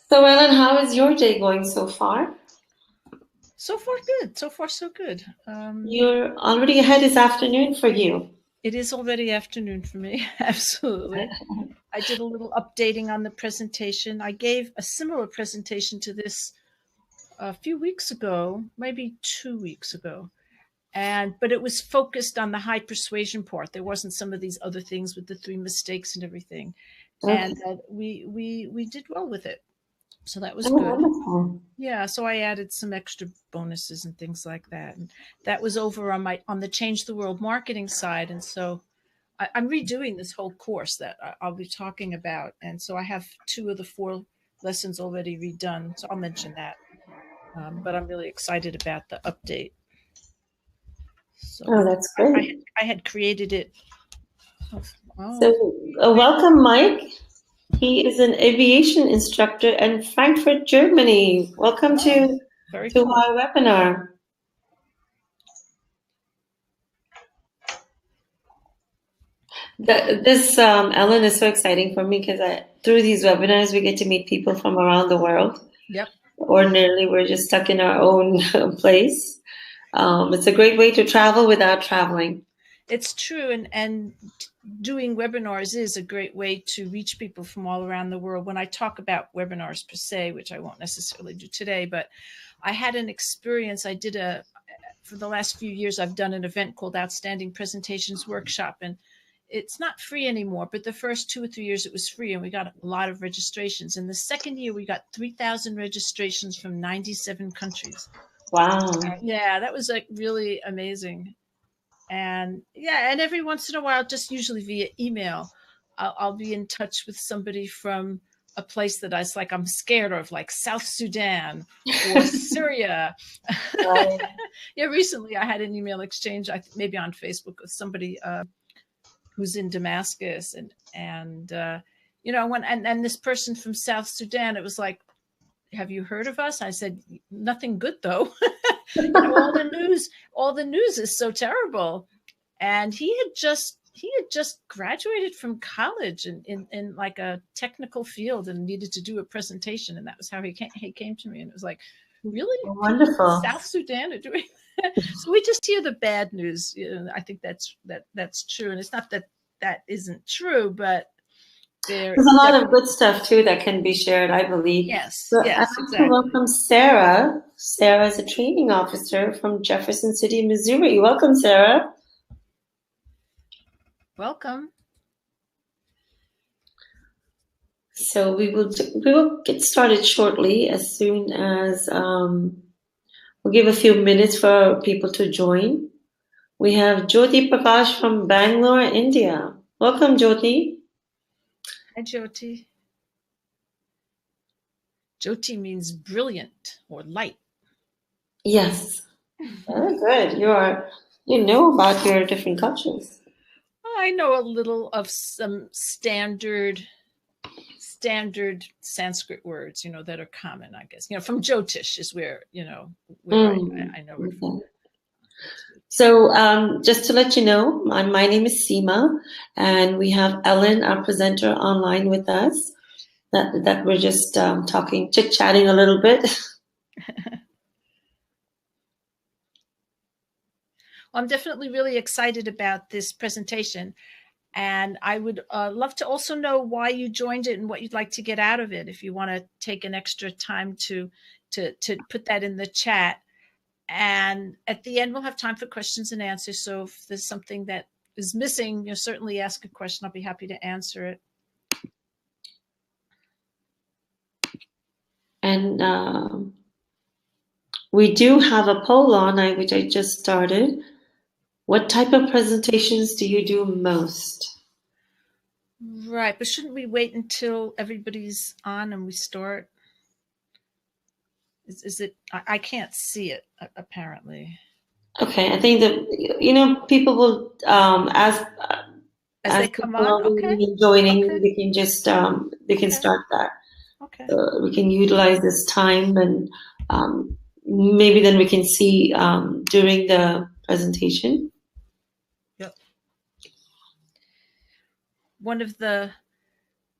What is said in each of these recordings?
So, Ellen, how is your day going so far? So far, good. So far, so good. You're already ahead. It's afternoon for you. It is already afternoon for me. Absolutely. I did a little updating on the presentation. I gave a similar presentation to this a few weeks ago, maybe 2 weeks ago. But it was focused on the high persuasion part. There wasn't some of these other things with the three mistakes and everything. Okay. We did well with it. So that was Oh, good. wonderful. Yeah, so I added some extra bonuses and things like that. And that was over on the Change the World marketing side. And so I'm redoing this whole course that I'll be talking about. And so I have 2 of the 4 lessons already redone. So I'll mention that. But I'm really excited about the update. Oh, So that's great. I had created it. Oh, So, welcome, Mike. He is an aviation instructor in Frankfurt, Germany. Welcome oh, to very to cool. our webinar. This Ellen is so exciting for me because through these webinars we get to meet people from around the world. Yep. Ordinarily, we're just stuck in our own place. It's a great way to travel without traveling. It's true. And doing webinars is a great way to reach people from all around the world. When I talk about webinars per se, which I won't necessarily do today, but I had an experience. For the last few years, I've done an event called Outstanding Presentations Workshop, and it's not free anymore, but the first 2 or 3 years it was free, and we got a lot of registrations. And the second year we got 3,000 registrations from 97 countries. Wow. Yeah, that was like really amazing. And yeah, and every once in a while, just usually via email, I'll be in touch with somebody from a place that I'm scared of, like South Sudan or Syria. Right. Yeah, recently I had an email exchange, maybe on Facebook, with somebody who's in Damascus, and this person from South Sudan, it was like, have you heard of us? I said, nothing good though. All the news is so terrible. And he had just graduated from college in like a technical field and needed to do a presentation, and that was how he came to me. And it was like, really, people in Wonderful. South Sudan are doing that? So we just hear the bad news. I think that's true, and it's not that that isn't true, but there There's a lot of definitely. good stuff too that can be shared, I believe. Yes, So I yes, want to exactly. welcome Sarah. Sarah is a training officer from Jefferson City, Missouri. Welcome, Sarah. Welcome. So we will get started shortly as soon as we'll give a few minutes for people to join. We have Jyoti Prakash from Bangalore, India. Welcome, Jyoti. Hi, Jyoti. Jyoti means brilliant or light. Yes, very good. You know about your different cultures. I know a little of some standard Sanskrit words, that are common, I guess. From Jyotish is where I know it from. Okay. So just to let you know, my name is Seema, and we have Ellen, our presenter, online with us. That we're just talking, chit-chatting a little bit. Well, I'm definitely really excited about this presentation, and I would love to also know why you joined it and what you'd like to get out of it. If you want to take an extra time to put that in the chat. And at the end, we'll have time for questions and answers. So if there's something that is missing, certainly ask a question. I'll be happy to answer it. And we do have a poll on, which I just started. What type of presentations do you do most? Right, but shouldn't we wait until everybody's on and we start? Is it? I can't see it apparently. Okay, I think that people will As as they come people on, are okay, joining, okay, they can just they can okay, start that. okay. We can utilize this time, and maybe then we can see during the presentation. Yep. One of the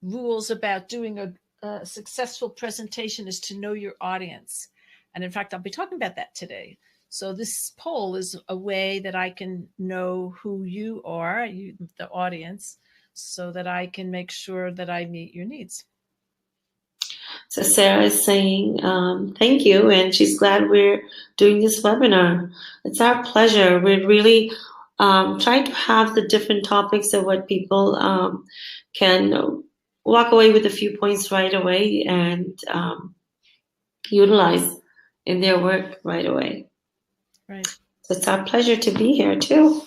rules about doing a successful presentation is to know your audience. And in fact, I'll be talking about that today. So this poll is a way that I can know who you are, you, the audience, so that I can make sure that I meet your needs. So Sarah is saying thank you, and she's glad we're doing this webinar. It's our pleasure. We're really trying to have the different topics of what people can walk away with a few points right away and utilize in their work right away. Right. So it's our pleasure to be here too.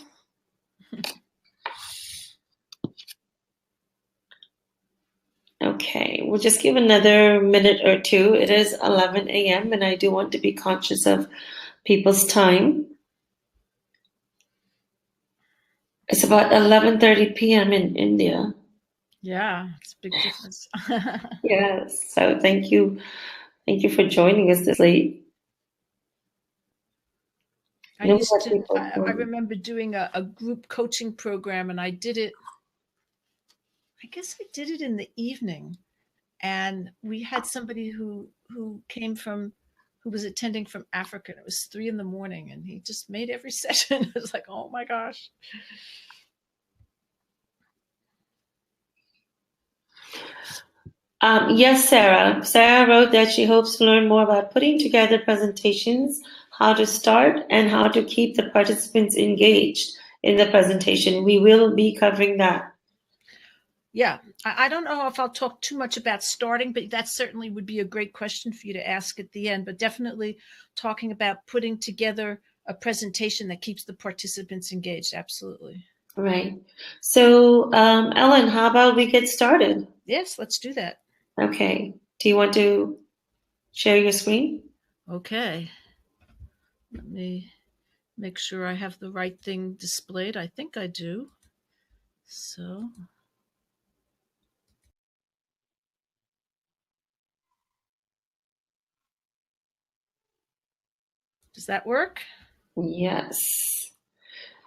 Okay, we'll just give another minute or two. It is 11 a.m. and I do want to be conscious of people's time. It's about 11:30 p.m. in India. Yeah, it's a big difference. Yes, so thank you for joining us this late. I remember doing a group coaching program, and I did it. I guess I did it in the evening, and we had somebody who was attending from Africa. It was 3 a.m, and he just made every session. It was like, oh my gosh. Yes, Sarah. Sarah wrote that she hopes to learn more about putting together presentations, how to start, and how to keep the participants engaged in the presentation. We will be covering that. Yeah, I don't know if I'll talk too much about starting, but that certainly would be a great question for you to ask at the end. But definitely talking about putting together a presentation that keeps the participants engaged. Absolutely. Right. So, Ellen, how about we get started? Yes, let's do that. Okay. Do you want to share your screen? Okay. Let me make sure I have the right thing displayed. I think I do. So. Does that work? Yes.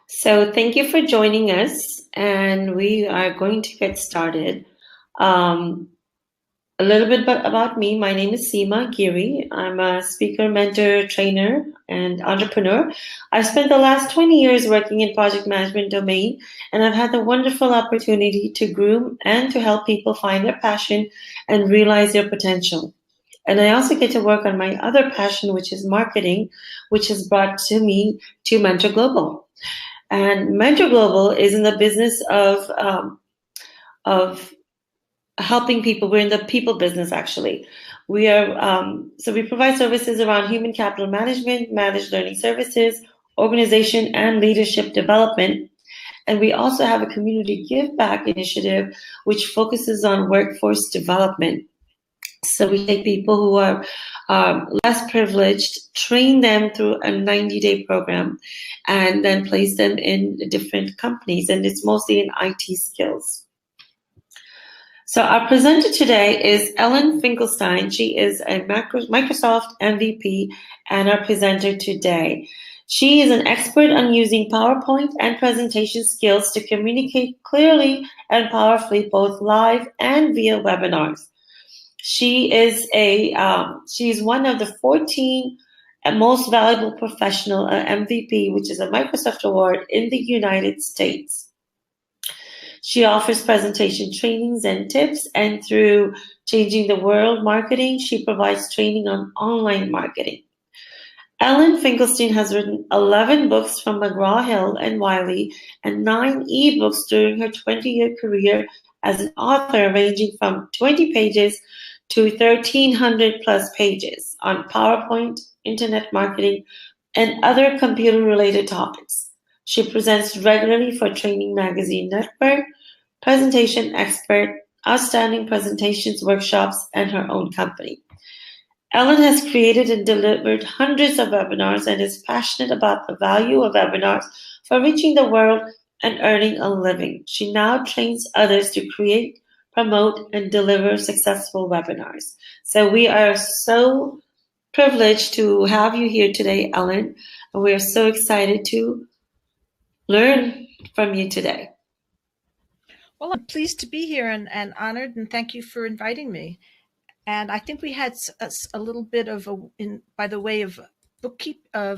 So thank you for joining us, and we are going to get started. A little bit about me. My name is Seema Giri. I'm a speaker, mentor, trainer, and entrepreneur. I've spent the last 20 years working in project management domain, and I've had the wonderful opportunity to groom and to help people find their passion and realize their potential. And I also get to work on my other passion, which is marketing, which has brought to me to Mentor Global. And Mentor Global is in the business of helping people. We're in the people business, actually. We are so we provide services around human capital management, managed learning services, organization, and leadership development. And we also have a community give back initiative, which focuses on workforce development. So we take people who are less privileged, train them through a 90-day program, and then place them in different companies. And it's mostly in IT skills. So our presenter today is Ellen Finkelstein. She is a Microsoft MVP and our presenter today. She is an expert on using PowerPoint and presentation skills to communicate clearly and powerfully, both live and via webinars. She is one of the 14 most valuable professional MVP, which is a Microsoft award in the United States. She offers presentation trainings and tips, and through Changing the World Marketing, she provides training on online marketing. Ellen Finkelstein has written 11 books from McGraw-Hill and Wiley and 9 ebooks during her 20-year career as an author, ranging from 20 pages to 1,300 plus pages on PowerPoint, internet marketing, and other computer-related topics. She presents regularly for Training Magazine Network, Presentation Expert, Outstanding Presentations Workshops, and her own company. Ellen has created and delivered hundreds of webinars and is passionate about the value of webinars for reaching the world and earning a living. She now trains others to create, promote, and deliver successful webinars. So we are so privileged to have you here today, Ellen, and we are so excited to learn from you today. Well, I'm pleased to be here and honored, and thank you for inviting me. And I think we had a little bit of by the way of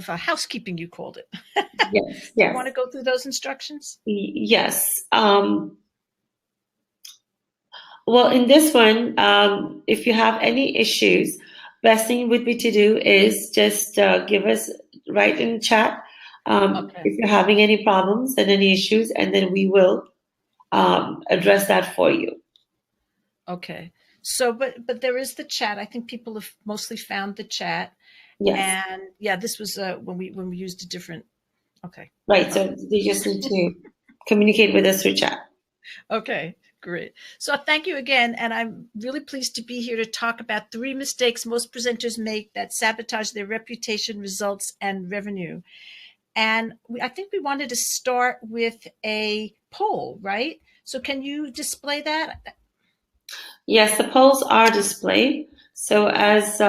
housekeeping, you called it. Yes, Do you yes, want to go through those instructions? yes. Well, in this one, if you have any issues, best thing would be to do is just give us write in chat Okay. if you're having any problems and any issues, and then we will address that for you. Okay. So, but there is the chat. I think people have mostly found the chat. Yes, And yeah, this was when we used a different. Okay. right. So they just need to communicate with us through chat. Okay, great. So thank you again, and I'm really pleased to be here to talk about 3 mistakes most presenters make that sabotage their reputation, results, and revenue. And I think we wanted to start with a poll, right? So can you display that? Yes, the polls are displayed. So as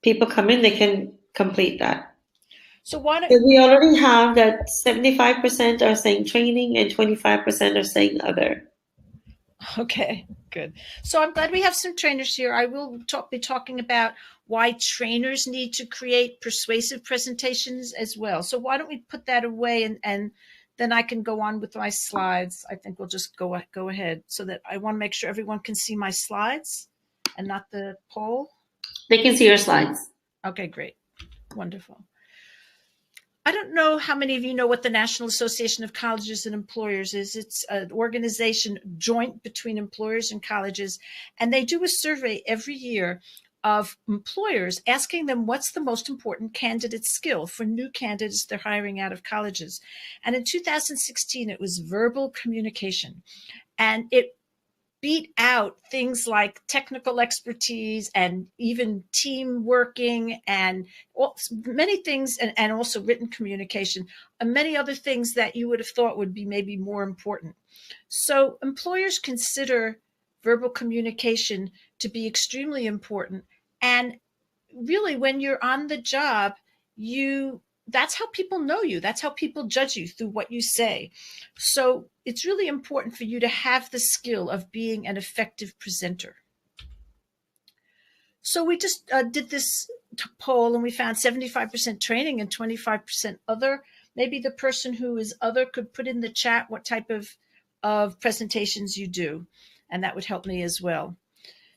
people come in, they can complete that. So why So don't we already have that 75% are saying training and 25% are saying other. Okay, good. So I'm glad we have some trainers here. I will be talking about why trainers need to create persuasive presentations as well. So why don't we put that away, and then I can go on with my slides. I think we'll just go ahead, so that I want to make sure everyone can see my slides and not the poll. They can see your slides. Okay, great. Wonderful. I don't know how many of you know what the National Association of Colleges and Employers is. It's an organization joint between employers and colleges, and they do a survey every year of employers, asking them what's the most important candidate skill for new candidates they're hiring out of colleges. And in 2016, it was verbal communication. And it beat out things like technical expertise and even team working and many things, and also written communication and many other things that you would have thought would be maybe more important. So employers consider verbal communication to be extremely important. And really, when you're on the job, that's how people know you. That's how people judge you, through what you say. So it's really important for you to have the skill of being an effective presenter. So we just did this poll, and we found 75% training and 25% other. Maybe the person who is other could put in the chat what type of presentations you do, and that would help me as well.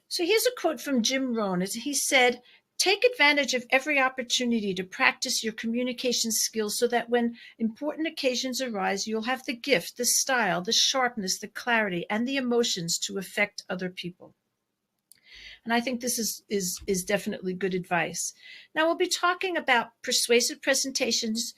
So here's a quote from Jim Rohn. He said, "Take advantage of every opportunity to practice your communication skills so that when important occasions arise, you'll have the gift, the style, the sharpness, the clarity, and the emotions to affect other people." And I think this is definitely good advice. Now, we'll be talking about persuasive presentations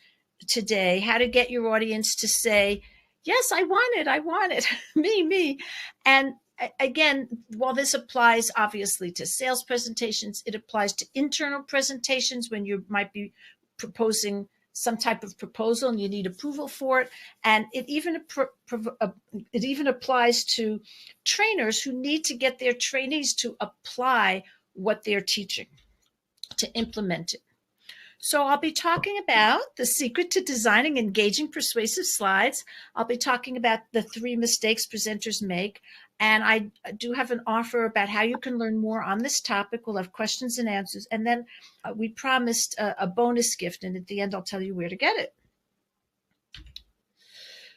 today, how to get your audience to say, yes, I want it, me. And again, while this applies obviously to sales presentations, it applies to internal presentations when you might be proposing some type of proposal and you need approval for it. And it even applies to trainers who need to get their trainees to apply what they're teaching, to implement it. So I'll be talking about the secret to designing engaging, persuasive slides. I'll be talking about the 3 mistakes presenters make. And I do have an offer about how you can learn more on this topic. We'll have questions and answers. And then we promised a bonus gift. And at the end, I'll tell you where to get it.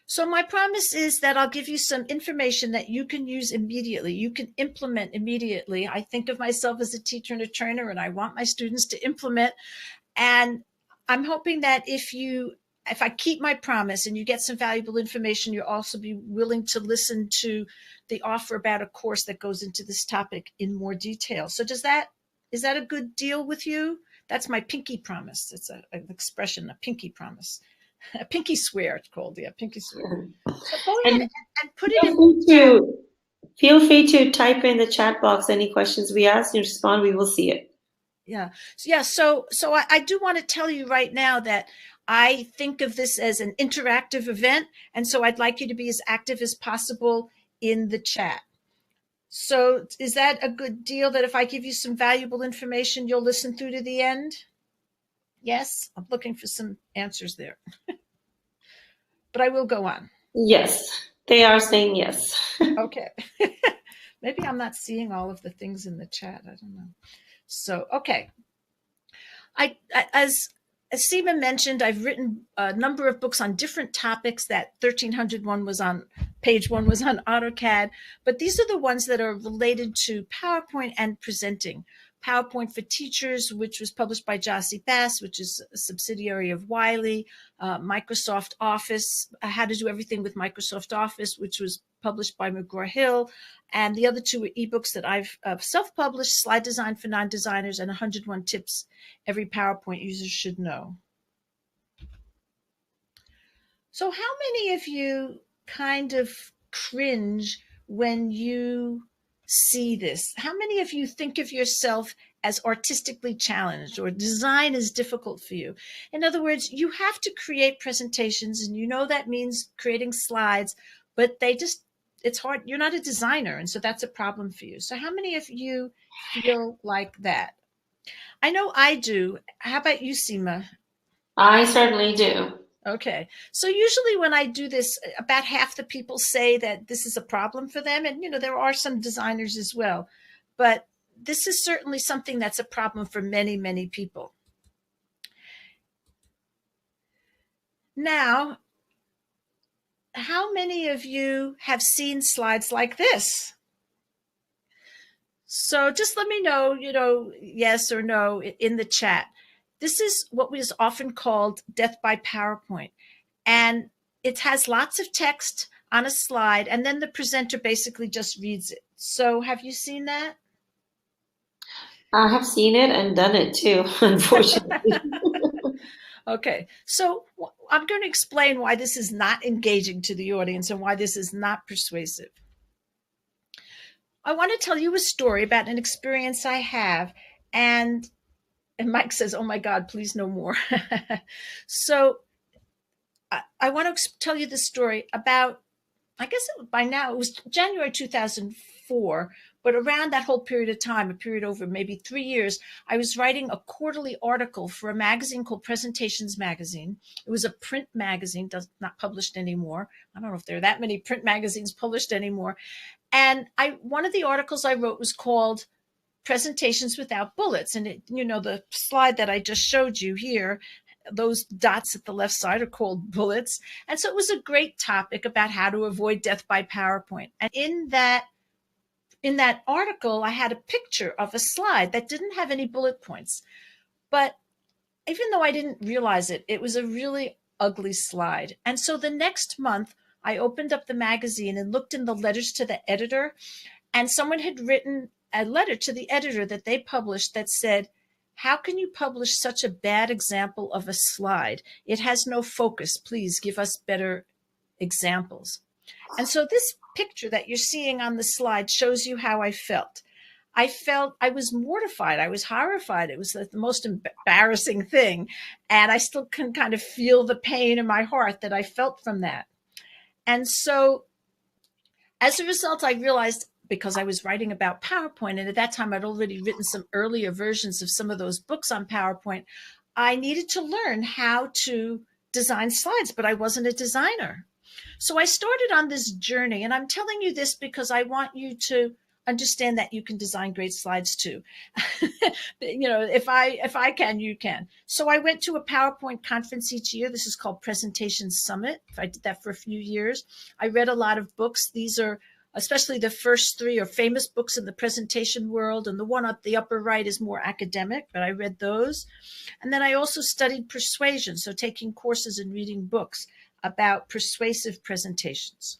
So my promise is that I'll give you some information that you can use immediately. You can implement immediately. I think of myself as a teacher and a trainer, and I want my students to implement. And I'm hoping that if I keep my promise and you get some valuable information, you'll also be willing to listen to the offer about a course that goes into this topic in more detail. So is that a good deal with you? That's my pinky promise. It's an expression, a pinky promise. A pinky swear, it's called. Yeah, pinky swear. So go ahead and put it in. Feel free to type in the chat box any questions we ask and respond. We will see it. Yeah. So I do want to tell you right now that I think of this as an interactive event. And so I'd like you to be as active as possible in the chat. So is that a good deal, that if I give you some valuable information, you'll listen through to the end? Yes, I'm looking for some answers there. But I will go on. Yes, they are saying yes. Okay. Maybe I'm not seeing all of the things in the chat. I don't know. So, okay. As Seema mentioned, I've written a number of books on different topics. That 1300 one was on page one was on AutoCAD, but these are the ones that are related to PowerPoint and presenting. PowerPoint for Teachers, which was published by Jossie Bass, which is a subsidiary of Wiley. Microsoft Office, How to Do Everything with Microsoft Office, which was published by McGraw-Hill. And the other two are ebooks that I've self-published, Slide Design for Non-Designers and 101 Tips Every PowerPoint User Should Know. So how many of you kind of cringe when you see this? How many of you think of yourself as artistically challenged, or design is difficult for you? In other words, you have to create presentations, and you know that means creating slides, but it's hard. You're not a designer, and so that's a problem for you. So how many of you feel like that? I know I do. How about you, Seema? I certainly do. Okay. So usually when I do this, about half the people say that this is a problem for them. And, there are some designers as well. But this is certainly something that's a problem for many, many people. Now, how many of you have seen slides like this? So just let me know, yes or no in the chat. This is what was often called death by PowerPoint. And it has lots of text on a slide, and then the presenter basically just reads it. So have you seen that? I have seen it and done it too, unfortunately. Okay, so I'm going to explain why this is not engaging to the audience and why this is not persuasive. I want to tell you a story about an experience I have, and Mike says, "Oh my God, please no more." So I want to tell you the story about, I guess by now it was January 2004, but around that whole period of time, a period over maybe 3 years, I was writing a quarterly article for a magazine called Presentations Magazine. It was a print magazine, not published anymore. I don't know if there are that many print magazines published anymore. And one of the articles I wrote was called Presentations Without Bullets. And the slide that I just showed you here, those dots at the left side are called bullets. And so it was a great topic about how to avoid death by PowerPoint. And in that article, I had a picture of a slide that didn't have any bullet points. But even though I didn't realize it, it was a really ugly slide. And so the next month, I opened up the magazine and looked in the letters to the editor, and someone had written a letter to the editor that they published that said, "How can you publish such a bad example of a slide? It has no focus. Please give us better examples." And so this picture that you're seeing on the slide shows you how I felt. I was mortified. I was horrified. It was the most embarrassing thing. And I still can kind of feel the pain in my heart that I felt from that. And so as a result, I realized, because I was writing about PowerPoint, and at that time I'd already written some earlier versions of some of those books on PowerPoint, I needed to learn how to design slides, but I wasn't a designer. So I started on this journey, and I'm telling you this because I want you to understand that you can design great slides too. If I can, you can. So I went to a PowerPoint conference each year. This is called Presentation Summit. I did that for a few years. I read a lot of books. These are especially the first three are famous books in the presentation world, and the one at the upper right is more academic, but I read those. And then I also studied persuasion, so taking courses and reading books about persuasive presentations.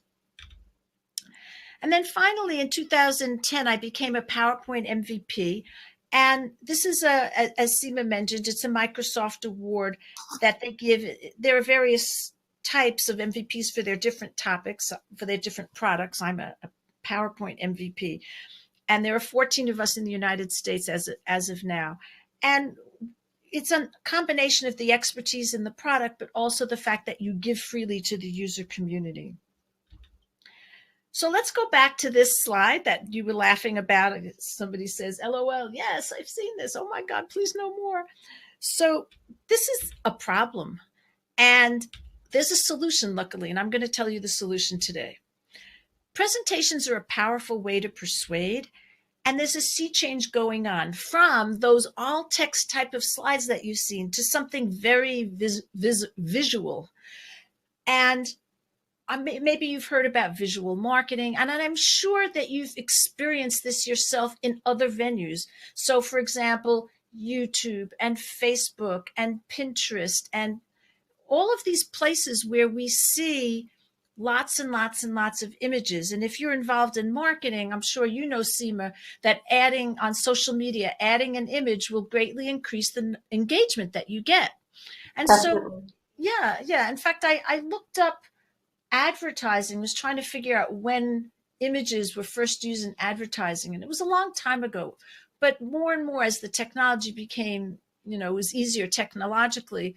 And then finally, in 2010, I became a PowerPoint MVP. And this is, as Seema mentioned, it's a Microsoft award that they give. There are various types of MVPs for their different topics, for their different products. I'm a PowerPoint MVP. And there are 14 of us in the United States as of now. And it's a combination of the expertise in the product, but also the fact that you give freely to the user community. So let's go back to this slide that you were laughing about. Somebody says, LOL, yes, I've seen this. Oh my God, please no more. So this is a problem. And there's a solution, luckily, and I'm going to tell you the solution today. presentations are a powerful way to persuade. And there's a sea change going on from those all text type of slides that you've seen to something very visual. And maybe you've heard about visual marketing, and I'm sure that you've experienced this yourself in other venues. So, for example, YouTube and Facebook and Pinterest and all of these places where we see lots and lots and lots of images. And if you're involved in marketing, I'm sure you know, Seema, that adding on social media, adding an image will greatly increase the engagement that you get. And Definitely. so, yeah. In fact, I looked up advertising, was trying to figure out when images were first used in advertising. And it was a long time ago. But more and more as the technology became, it was easier technologically,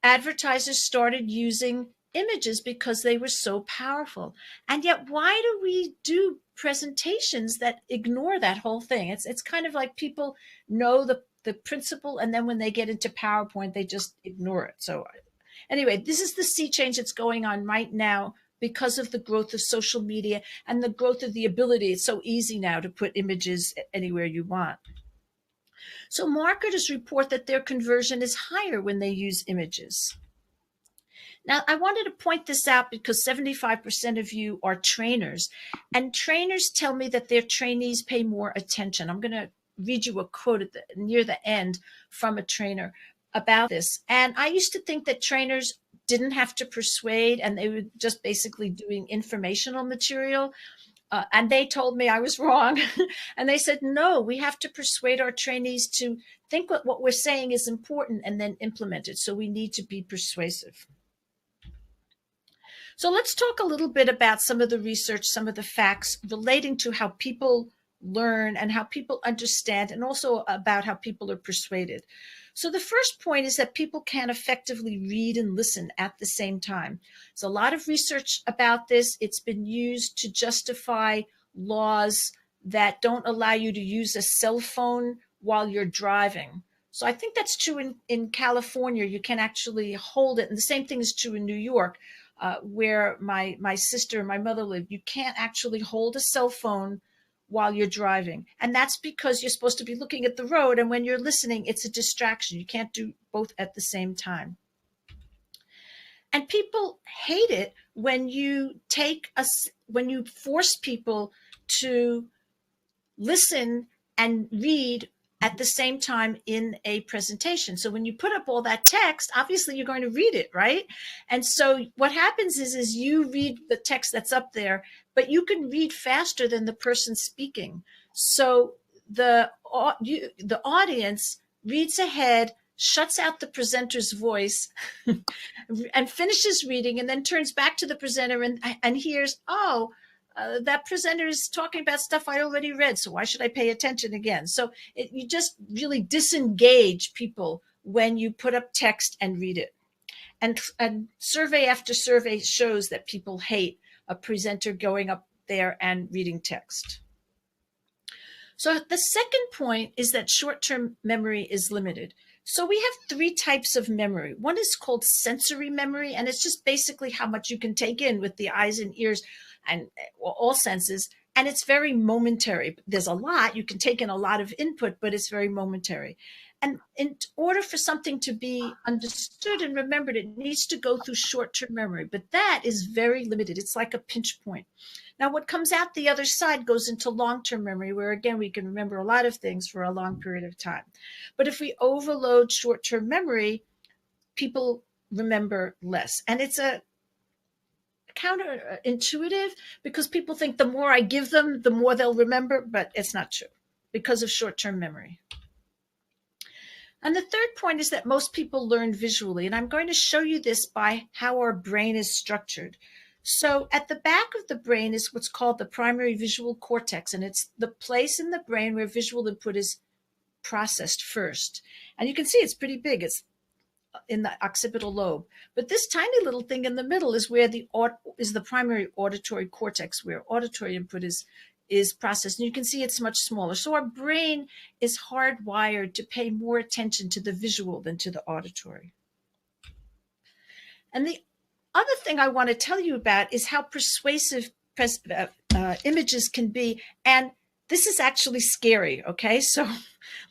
advertisers started using images because they were so powerful. And yet, why do we do presentations that ignore that whole thing? It's kind of like people know the principle, and then when they get into PowerPoint, they just ignore it. So anyway, this is the sea change that's going on right now because of the growth of social media and the growth of the ability. It's so easy now to put images anywhere you want. So marketers report that their conversion is higher when they use images. Now, I wanted to point this out because 75% of you are trainers, and trainers tell me that their trainees pay more attention. I'm going to read you a quote near the end from a trainer about this. And I used to think that trainers didn't have to persuade and they were just basically doing informational material. And they told me I was wrong. And they said, no, we have to persuade our trainees to think what we're saying is important and then implement it. So we need to be persuasive. So let's talk a little bit about some of the research, some of the facts relating to how people learn and how people understand, and also about how people are persuaded. So the first point is that people can't effectively read and listen at the same time. There's a lot of research about this. It's been used to justify laws that don't allow you to use a cell phone while you're driving. So I think that's true in California. You can actually hold it. And the same thing is true in New York, where my sister and my mother live. You can't actually hold a cell phone while you're driving. And that's because you're supposed to be looking at the road. And when you're listening, it's a distraction. You can't do both at the same time. And people hate it when you force people to listen and read at the same time in a presentation. So when you put up all that text, obviously you're going to read it, right? And so what happens is you read the text that's up there, but you can read faster than the person speaking. So the audience reads ahead, shuts out the presenter's voice and finishes reading, and then turns back to the presenter and hears, that presenter is talking about stuff I already read, so why should I pay attention again? So you just really disengage people when you put up text and read it. And survey after survey shows that people hate a presenter going up there and reading text. So the second point is that short-term memory is limited. So we have three types of memory. One is called sensory memory, and it's just basically how much you can take in with the eyes and ears and all senses, and it's very momentary. There's a lot, you can take in a lot of input, but it's very momentary. And in order for something to be understood and remembered, it needs to go through short-term memory, but that is very limited. It's like a pinch point. Now, what comes out the other side goes into long-term memory, where, again, we can remember a lot of things for a long period of time. But if we overload short-term memory, people remember less. And it's a counterintuitive because people think the more I give them, the more they'll remember, but it's not true because of short-term memory. And the third point is that most people learn visually, and I'm going to show you this by how our brain is structured. So at the back of the brain is what's called the primary visual cortex, and it's the place in the brain where visual input is processed first. And you can see it's pretty big. It's in the occipital lobe. But this tiny little thing in the middle is where the primary auditory cortex, where auditory input is processed. And you can see it's much smaller. So our brain is hardwired to pay more attention to the visual than to the auditory. And the other thing I want to tell you about is how persuasive images can be. And this is actually scary, okay? So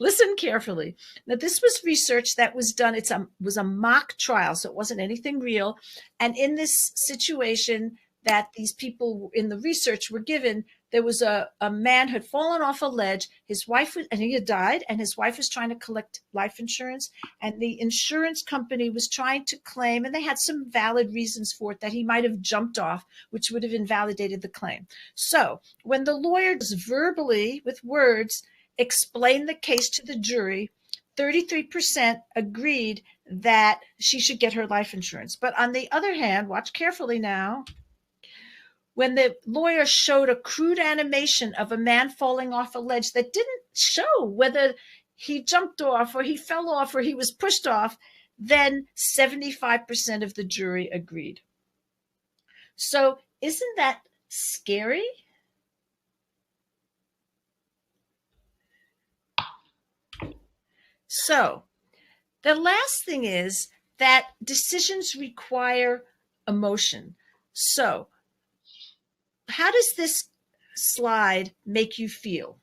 listen carefully. Now, this was research that was done. It was a mock trial, so it wasn't anything real. And in this situation that these people in the research were given, there was a man had fallen off a ledge. His wife was, and he had died, and his wife was trying to collect life insurance. And the insurance company was trying to claim, and they had some valid reasons for it, that he might have jumped off, which would have invalidated the claim. So when the lawyer verbally, with words, explained the case to the jury, 33% agreed that she should get her life insurance. But on the other hand, watch carefully now, when the lawyer showed a crude animation of a man falling off a ledge that didn't show whether he jumped off or he fell off or he was pushed off, then 75% of the jury agreed. So isn't that scary? So the last thing is that decisions require emotion. So how does this slide make you feel?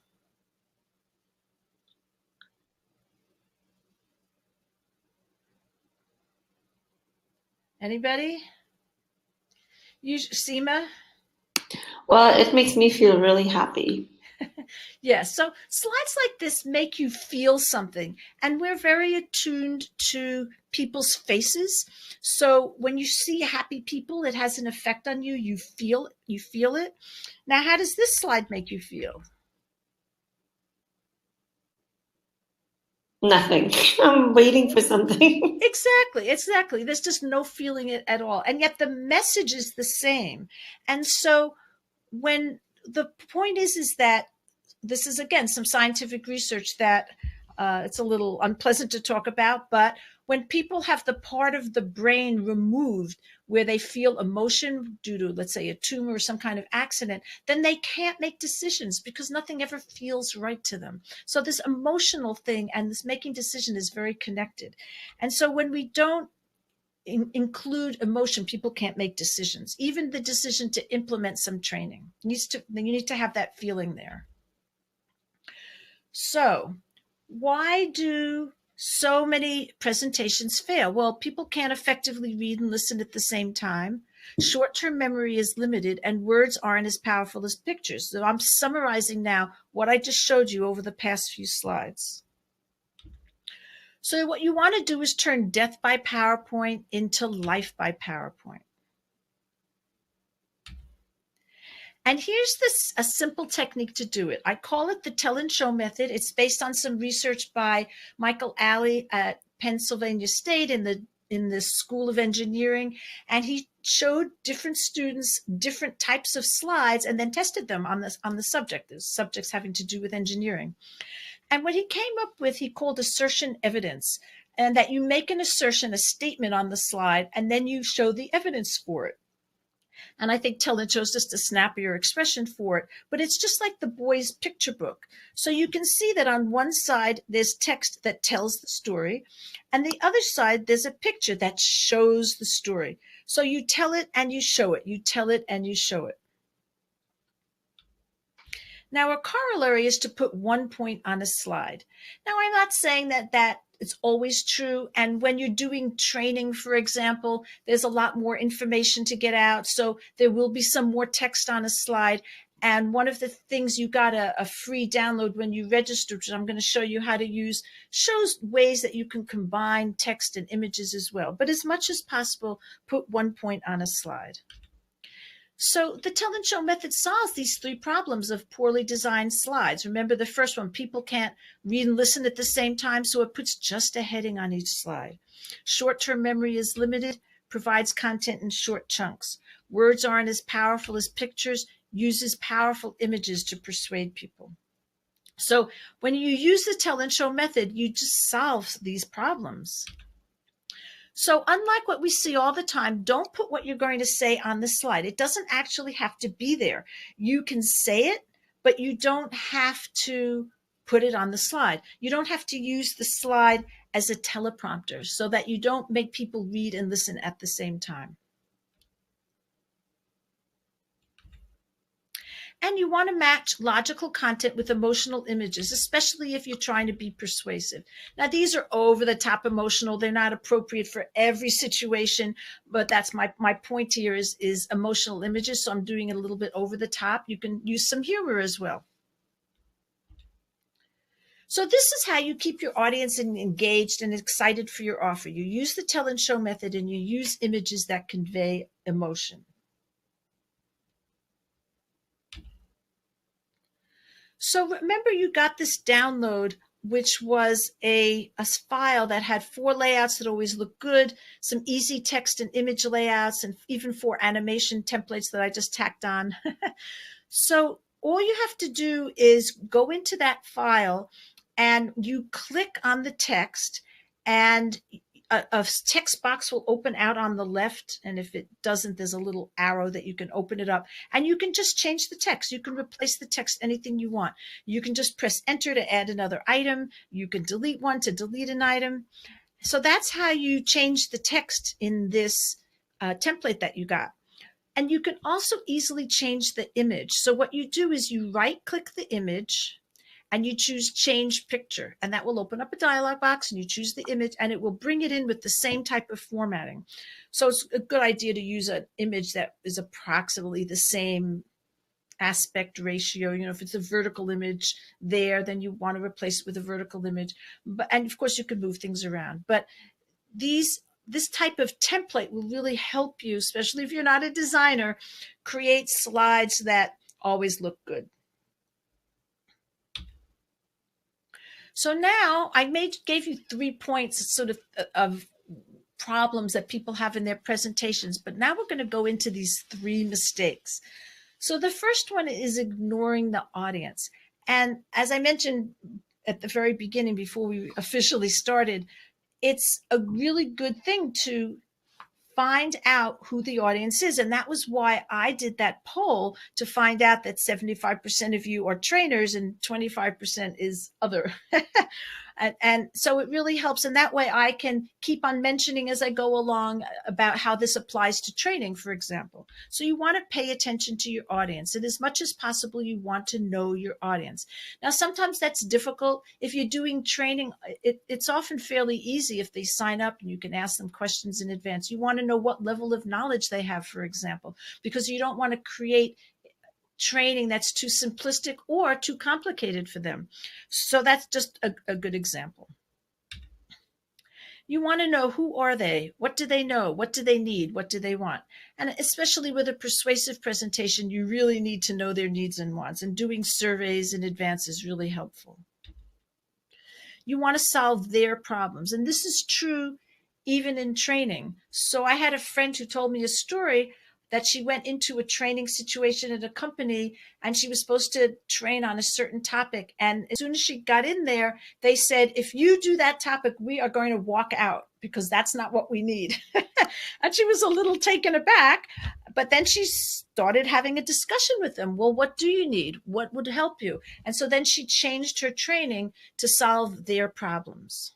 Anybody? You, Seema? Well, it makes me feel really happy. Yes. So slides like this make you feel something. And we're very attuned to people's faces. So when you see happy people, it has an effect on you. You feel it. Now, how does this slide make you feel? Nothing. I'm waiting for something. Exactly. There's just no feeling it at all. And yet the message is the same. And so when the point is that this is, again, some scientific research that it's a little unpleasant to talk about, but when people have the part of the brain removed where they feel emotion due to, let's say, a tumor or some kind of accident, then they can't make decisions because nothing ever feels right to them. So this emotional thing and this making decision is very connected. And so when we don't include emotion, people can't make decisions. Even the decision to implement some training you need to have that feeling there. So why do so many presentations fail? Well, people can't effectively read and listen at the same time. Short-term memory is limited and words aren't as powerful as pictures. So I'm summarizing now what I just showed you over the past few slides. So what you want to do is turn death by PowerPoint into life by PowerPoint. And here's a simple technique to do it. I call it the tell and show method. It's based on some research by Michael Alley at Pennsylvania State in the School of Engineering. And he showed different students different types of slides and then tested them on the subject, the subjects having to do with engineering. And what he came up with, he called assertion evidence, and that you make an assertion, a statement on the slide, and then you show the evidence for it. And I think tell and show is just a snappier expression for it, but it's just like the boys' picture book. So you can see that on one side, there's text that tells the story, and the other side, there's a picture that shows the story. So you tell it and you show it. You tell it and you show it. Now, a corollary is to put 1 point on a slide. Now, I'm not saying that it's always true. And when you're doing training, for example, there's a lot more information to get out. So there will be some more text on a slide. And one of the things you got a free download when you register, which I'm going to show you how to use, shows ways that you can combine text and images as well. But as much as possible, put 1 point on a slide. So the tell and show method solves these three problems of poorly designed slides. Remember the first one, people can't read and listen at the same time, so it puts just a heading on each slide. Short-term memory is limited, provides content in short chunks. Words aren't as powerful as pictures, uses powerful images to persuade people. So when you use the tell and show method, you just solve these problems. So unlike what we see all the time, don't put what you're going to say on the slide. It doesn't actually have to be there. You can say it, but you don't have to put it on the slide. You don't have to use the slide as a teleprompter so that you don't make people read and listen at the same time. And you want to match logical content with emotional images, especially if you're trying to be persuasive. Now, these are over the top emotional. They're not appropriate for every situation, but that's my point here is emotional images. So I'm doing it a little bit over the top. You can use some humor as well. So this is how you keep your audience engaged and excited for your offer. You use the tell and show method, and you use images that convey emotion. So remember, you got this download, which was a file that had 4 layouts that always look good, some easy text and image layouts, and even 4 animation templates that I just tacked on. So all you have to do is go into that file and you click on the text, and a text box will open out on the left. And if it doesn't, there's a little arrow that you can open it up, and you can just change the text. You can replace the text anything you want. You can just press enter to add another item. You can delete one to delete an item. So that's how you change the text in this template that you got. And you can also easily change the image. So what you do is you right click the image and you choose change picture, and that will open up a dialog box, and you choose the image and it will bring it in with the same type of formatting. So it's a good idea to use an image that is approximately the same aspect ratio. You know, if it's a vertical image there, then you want to replace it with a vertical image. And of course you can move things around. But this type of template will really help you, especially if you're not a designer, create slides that always look good. So now I gave you 3 points sort of problems that people have in their presentations, but now we're going to go into these 3 mistakes. So the first one is ignoring the audience. And as I mentioned at the very beginning, before we officially started, it's a really good thing to find out who the audience is. And that was why I did that poll, to find out that 75% of you are trainers and 25% is other. And so it really helps. And that way I can keep on mentioning as I go along about how this applies to training, for example. So you want to pay attention to your audience. And as much as possible, you want to know your audience. Now, sometimes that's difficult. If you're doing training, it's often fairly easy if they sign up and you can ask them questions in advance. You want to know what level of knowledge they have, for example, because you don't want to create training that's too simplistic or too complicated for them. So that's just a good example. You want to know, who are they? What do they know? What do they need? What do they want? And especially with a persuasive presentation, you really need to know their needs and wants, and doing surveys in advance is really helpful. You want to solve their problems. And this is true even in training. So I had a friend who told me a story that she went into a training situation at a company, and she was supposed to train on a certain topic. And as soon as she got in there, they said, if you do that topic, we are going to walk out because that's not what we need. And she was a little taken aback, but then she started having a discussion with them. Well, what do you need? What would help you? And so then she changed her training to solve their problems.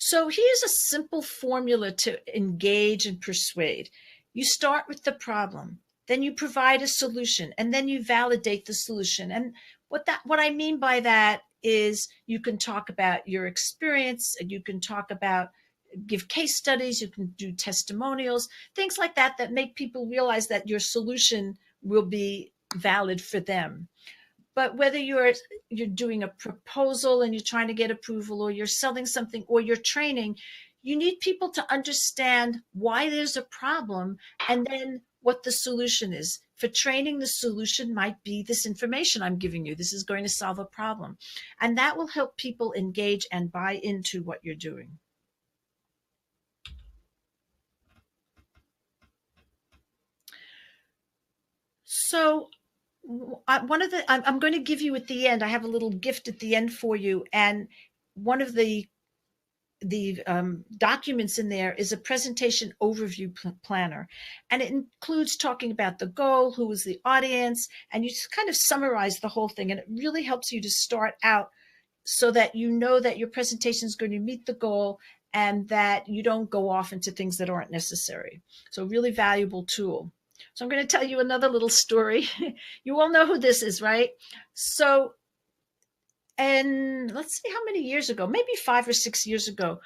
So here's a simple formula to engage and persuade. You start with the problem, then you provide a solution, and then you validate the solution. And what I mean by that is you can talk about your experience, and you can talk about, give case studies, you can do testimonials, things like that that make people realize that your solution will be valid for them. But whether you're doing a proposal and you're trying to get approval, or you're selling something, or you're training, you need people to understand why there's a problem and then what the solution is. For training, the solution might be this information I'm giving you. This is going to solve a problem. And that will help people engage and buy into what you're doing. So I'm going to give you at the end, I have a little gift at the end for you. And one of the documents in there is a presentation overview planner. And it includes talking about the goal, who is the audience, and you just kind of summarize the whole thing. And it really helps you to start out so that you know that your presentation is going to meet the goal and that you don't go off into things that aren't necessary. So really valuable tool. So I'm going to tell you another little story. You all know who this is, right? So, and let's see how many years ago, maybe 5 or 6 years ago,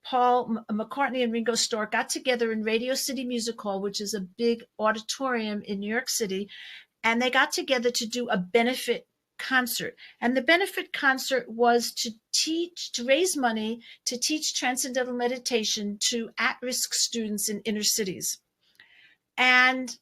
Paul McCartney and Ringo Starr got together in Radio City Music Hall, which is a big auditorium in New York City, and they got together to do a benefit concert. And the benefit concert was to raise money to teach transcendental meditation to at-risk students in inner cities. And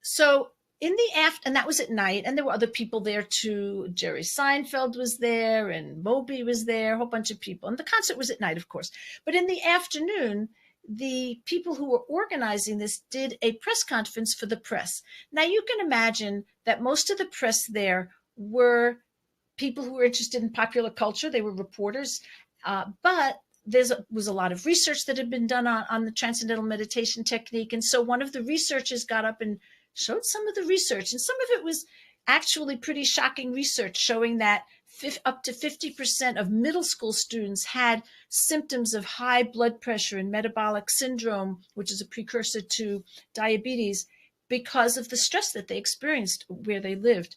so and that was at night, and there were other people there too. Jerry Seinfeld was there, and Moby was there, a whole bunch of people. And the concert was at night, of course. But in the afternoon, the people who were organizing this did a press conference for the press. Now, you can imagine that most of the press there were people who were interested in popular culture. They were reporters, but there was a lot of research that had been done on the transcendental meditation technique. And so one of the researchers got up and showed some of the research, and some of it was actually pretty shocking research showing that up to 50% of middle school students had symptoms of high blood pressure and metabolic syndrome, which is a precursor to diabetes, because of the stress that they experienced where they lived.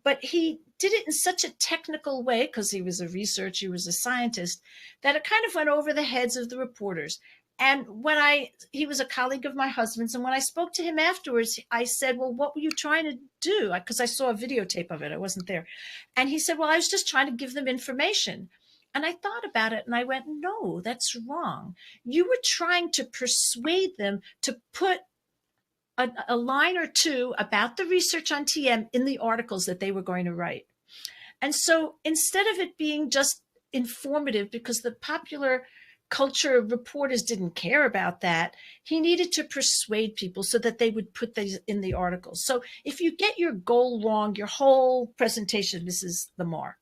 But he did it in such a technical way, because he was a researcher, he was a scientist, that it kind of went over the heads of the reporters. And he was a colleague of my husband's, and when I spoke to him afterwards, I said, well, what were you trying to do? Because I saw a videotape of it. I wasn't there. And he said, well, I was just trying to give them information. And I thought about it, and I went, no, that's wrong. You were trying to persuade them to put a line or two about the research on TM in the articles that they were going to write. And so instead of it being just informative, because the popular culture reporters didn't care about that, he needed to persuade people so that they would put these in the articles. So if you get your goal wrong, your whole presentation misses the mark.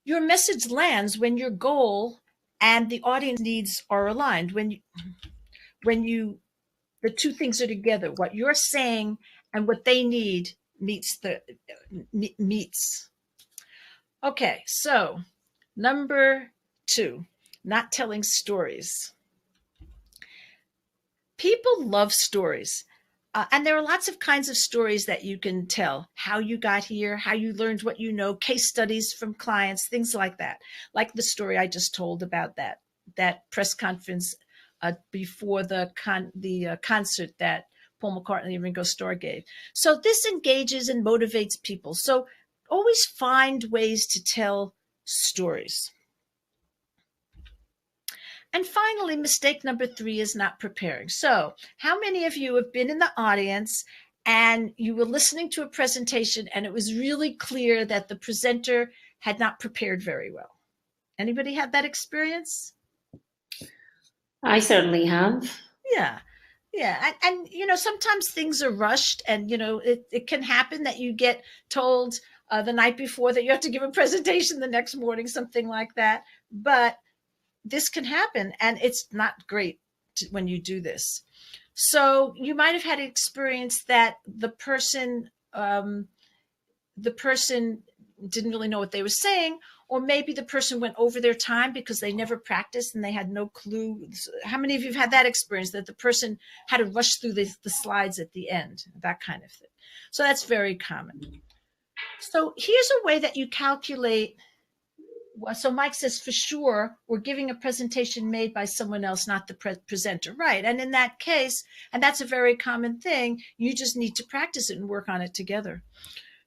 Your message lands when your goal and the audience needs are aligned. When the two things are together, what you're saying and what they need meets. Okay, so number 2, not telling stories. People love stories. And there are lots of kinds of stories that you can tell. How you got here, how you learned what you know, case studies from clients, things like that. Like the story I just told about that press conference before the concert that Paul McCartney and Ringo Starr gave. So this engages and motivates people. So always find ways to tell stories. And finally, mistake number 3 is not preparing. So how many of you have been in the audience and you were listening to a presentation and it was really clear that the presenter had not prepared very well? Anybody had that experience? I certainly have. Yeah. And sometimes things are rushed, and, it can happen that you get told the night before that you have to give a presentation the next morning, something like that. But this can happen, and it's not great when you do this. So you might have had an experience that the person didn't really know what they were saying, or maybe the person went over their time because they never practiced and they had no clue. How many of you have had that experience, that the person had to rush through the slides at the end, that kind of thing? So that's very common. So here's a way that you calculate. So Mike says, for sure, we're giving a presentation made by someone else, not the presenter. Right. And in that case, and that's a very common thing, you just need to practice it and work on it together.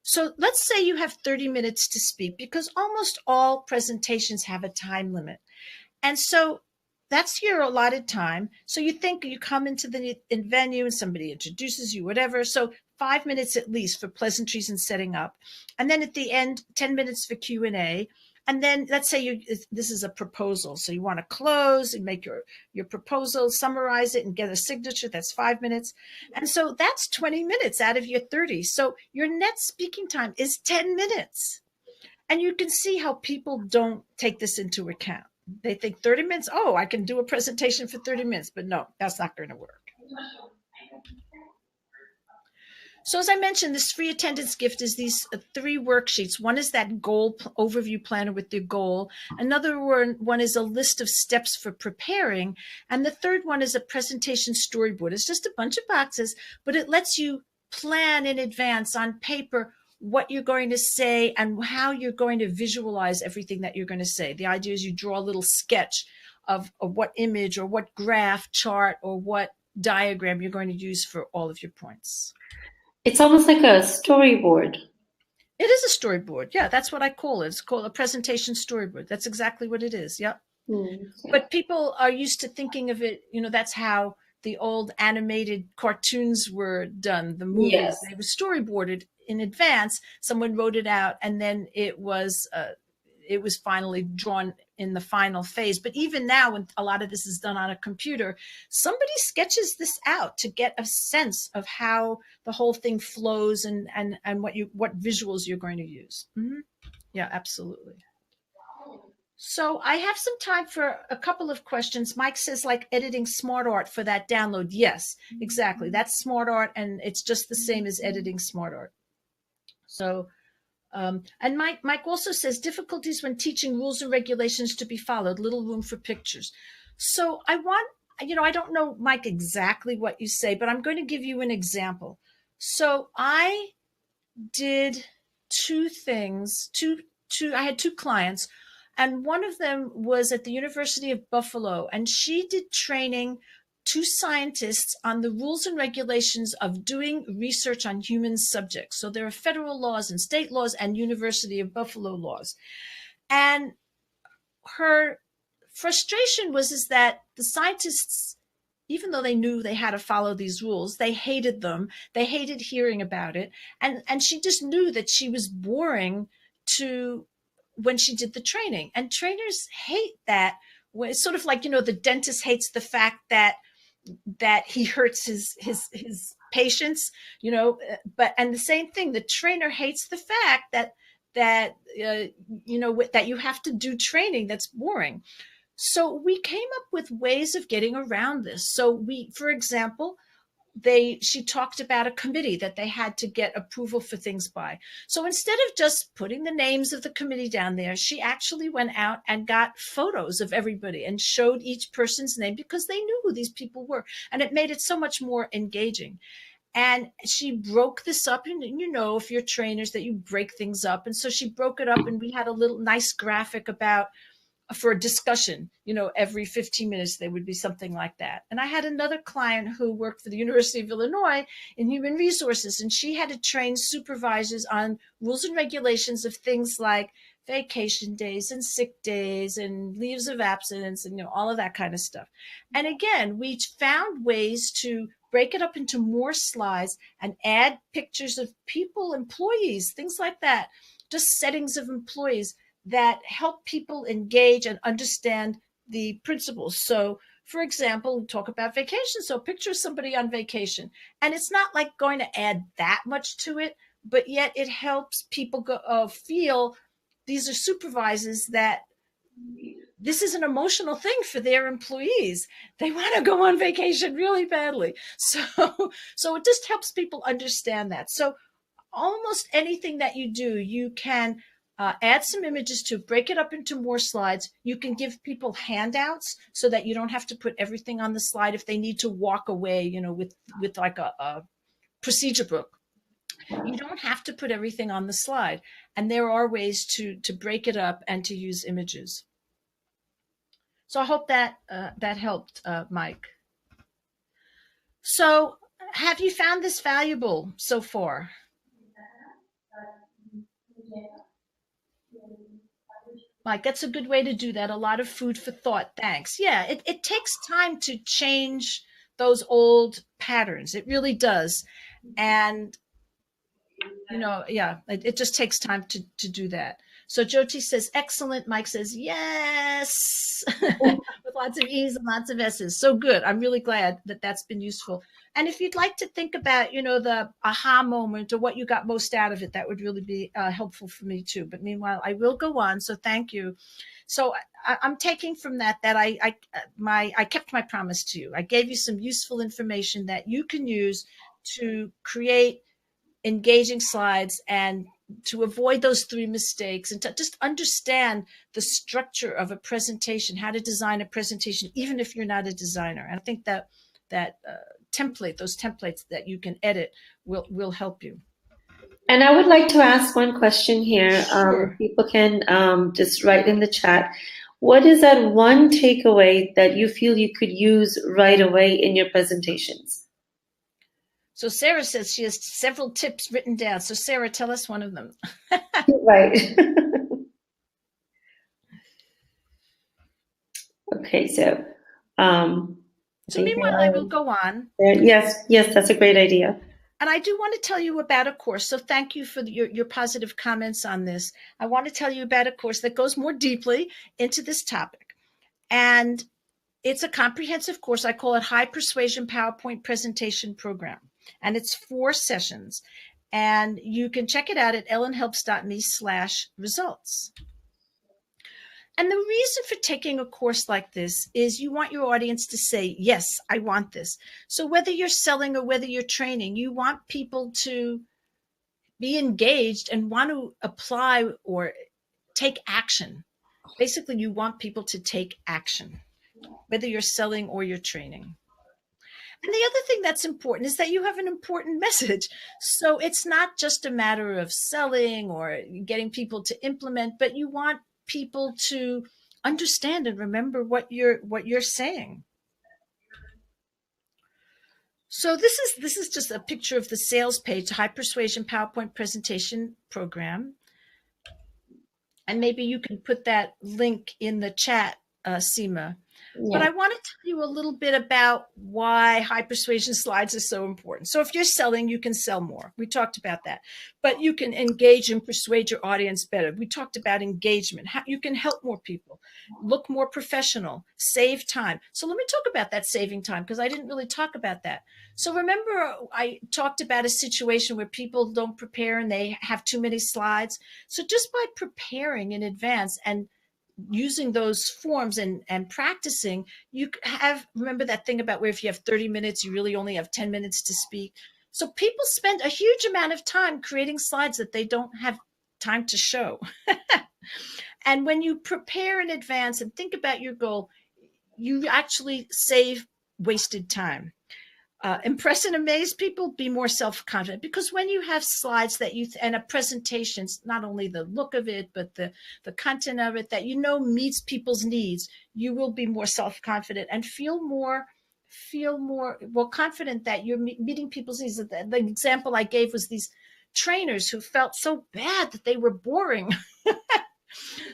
So let's say you have 30 minutes to speak, because almost all presentations have a time limit. And so that's your allotted time. So you think you come into the venue and somebody introduces you, whatever. So 5 minutes at least for pleasantries and setting up. And then at the end, 10 minutes for Q&A. And then let's say this is a proposal. So you want to close and make your proposal, summarize it, and get a signature. That's 5 minutes. And so that's 20 minutes out of your 30. So your net speaking time is 10 minutes. And you can see how people don't take this into account. They think 30 minutes, oh, I can do a presentation for 30 minutes. But no, that's not going to work. So as I mentioned, this free attendance gift is these 3 worksheets. One is that goal overview planner with your goal. Another one is a list of steps for preparing. And the third one is a presentation storyboard. It's just a bunch of boxes, but it lets you plan in advance on paper what you're going to say and how you're going to visualize everything that you're going to say. The idea is you draw a little sketch of what image or what graph, chart, or what diagram you're going to use for all of your points. It's almost like a storyboard. It is a storyboard. Yeah, that's what I call it. It's called a presentation storyboard. That's exactly what it is. Yep. But people are used to thinking of it, that's how the old animated cartoons were done, the movies. Yes. They were storyboarded in advance. Someone wrote it out, and then it was finally drawn in the final phase. But even now, when a lot of this is done on a computer, somebody sketches this out to get a sense of how the whole thing flows and what visuals you're going to use. Mm-hmm. Yeah, absolutely. So I have some time for a couple of questions. Mike says, like editing smart art for that download. Yes, exactly. That's smart art, and it's just the same as editing smart art. So, and Mike also says difficulties when teaching rules and regulations to be followed, little room for pictures. So I don't know, Mike, exactly what you say, but I'm going to give you an example. So I did 2 things, I had 2 clients, and one of them was at the University of Buffalo, and she did training to scientists on the rules and regulations of doing research on human subjects. So there are federal laws and state laws and University of Buffalo laws. And her frustration is that the scientists, even though they knew they had to follow these rules, they hated them. They hated hearing about it. And she just knew that she was boring when she did the training. And trainers hate that. It's sort of like, the dentist hates the fact that he hurts his patients, and the same thing, the trainer hates the fact that you have to do training that's boring. So we came up with ways of getting around this. So for example, she talked about a committee that they had to get approval for things by. So instead of just putting the names of the committee down there, she actually went out and got photos of everybody and showed each person's name, because they knew who these people were. And it made it so much more engaging. And she broke this up, and if you're trainers, that you break things up. And so she broke it up, and we had a little nice graphic for a discussion, every 15 minutes, there would be something like that. And I had another client who worked for the University of Illinois in human resources, and she had to train supervisors on rules and regulations of things like vacation days and sick days and leaves of absence and, all of that kind of stuff. And again, we found ways to break it up into more slides and add pictures of people, employees, things like that, just settings of employees that help people engage and understand the principles. So, for example, we talk about vacation. So picture somebody on vacation, and it's not like going to add that much to it, but yet it helps people feel these are supervisors, that this is an emotional thing for their employees. They want to go on vacation really badly. So it just helps people understand that. So almost anything that you do, you can add some images to break it up into more slides. You can give people handouts so that you don't have to put everything on the slide if they need to walk away, with like a procedure book. You don't have to put everything on the slide. And there are ways to break it up and to use images. So I hope that helped, Mike. So have you found this valuable so far? Mike, that's a good way to do that. A lot of food for thought. Thanks. Yeah, it takes time to change those old patterns. It really does. And, it just takes time to do that. So Jyoti says, excellent. Mike says, yes, with lots of E's and lots of S's. So good. I'm really glad that that's been useful. And if you'd like to think about, the aha moment or what you got most out of it, that would really be helpful for me too. But meanwhile, I will go on. So thank you. So I'm taking from that I kept my promise to you. I gave you some useful information that you can use to create engaging slides, and to avoid those 3 mistakes, and to just understand the structure of a presentation, how to design a presentation, even if you're not a designer. And I think that those templates that you can edit will help you. And I would like to ask one question here. Sure. People can just write in the chat. What is that one takeaway that you feel you could use right away in your presentations? So Sarah says she has several tips written down. So Sarah, tell us one of them. Right. Okay, so meanwhile, I will go on. Yes, that's a great idea. And I do want to tell you about a course. So thank you for your positive comments on this. I want to tell you about a course that goes more deeply into this topic. And it's a comprehensive course. I call it High-Persuasion PowerPoint Presentation Program. And it's 4 sessions. And you can check it out at ellenhelps.me/results. And the reason for taking a course like this is you want your audience to say, yes, I want this. So whether you're selling or whether you're training, you want people to be engaged and want to apply or take action. Basically, you want people to take action, whether you're selling or you're training. And the other thing that's important is that you have an important message. So it's not just a matter of selling or getting people to implement, but you want people to understand and remember what you're saying. So this is just a picture of the sales page, High Persuasion PowerPoint Presentation Program. And maybe you can put that link in the chat, Seema. Yeah. But I want to tell you a little bit about why high persuasion slides are so important. So if you're selling, you can sell more. We talked about that. But you can engage and persuade your audience better. We talked about engagement. How you can help more people, look more professional, save time. So let me talk about that saving time, because I didn't really talk about that. So remember, I talked about a situation where people don't prepare and they have too many slides. So just by preparing in advance and using those forms and practicing, you remember that thing about where if you have 30 minutes, you really only have 10 minutes to speak. So people spend a huge amount of time creating slides that they don't have time to show. And when you prepare in advance and think about your goal, you actually save wasted time. Impress and amaze people, be more self-confident, because when you have slides that and a presentation, not only the look of it, but the content of it that meets people's needs, you will be more self-confident and feel more confident that you're meeting people's needs. The example I gave was these trainers who felt so bad that they were boring.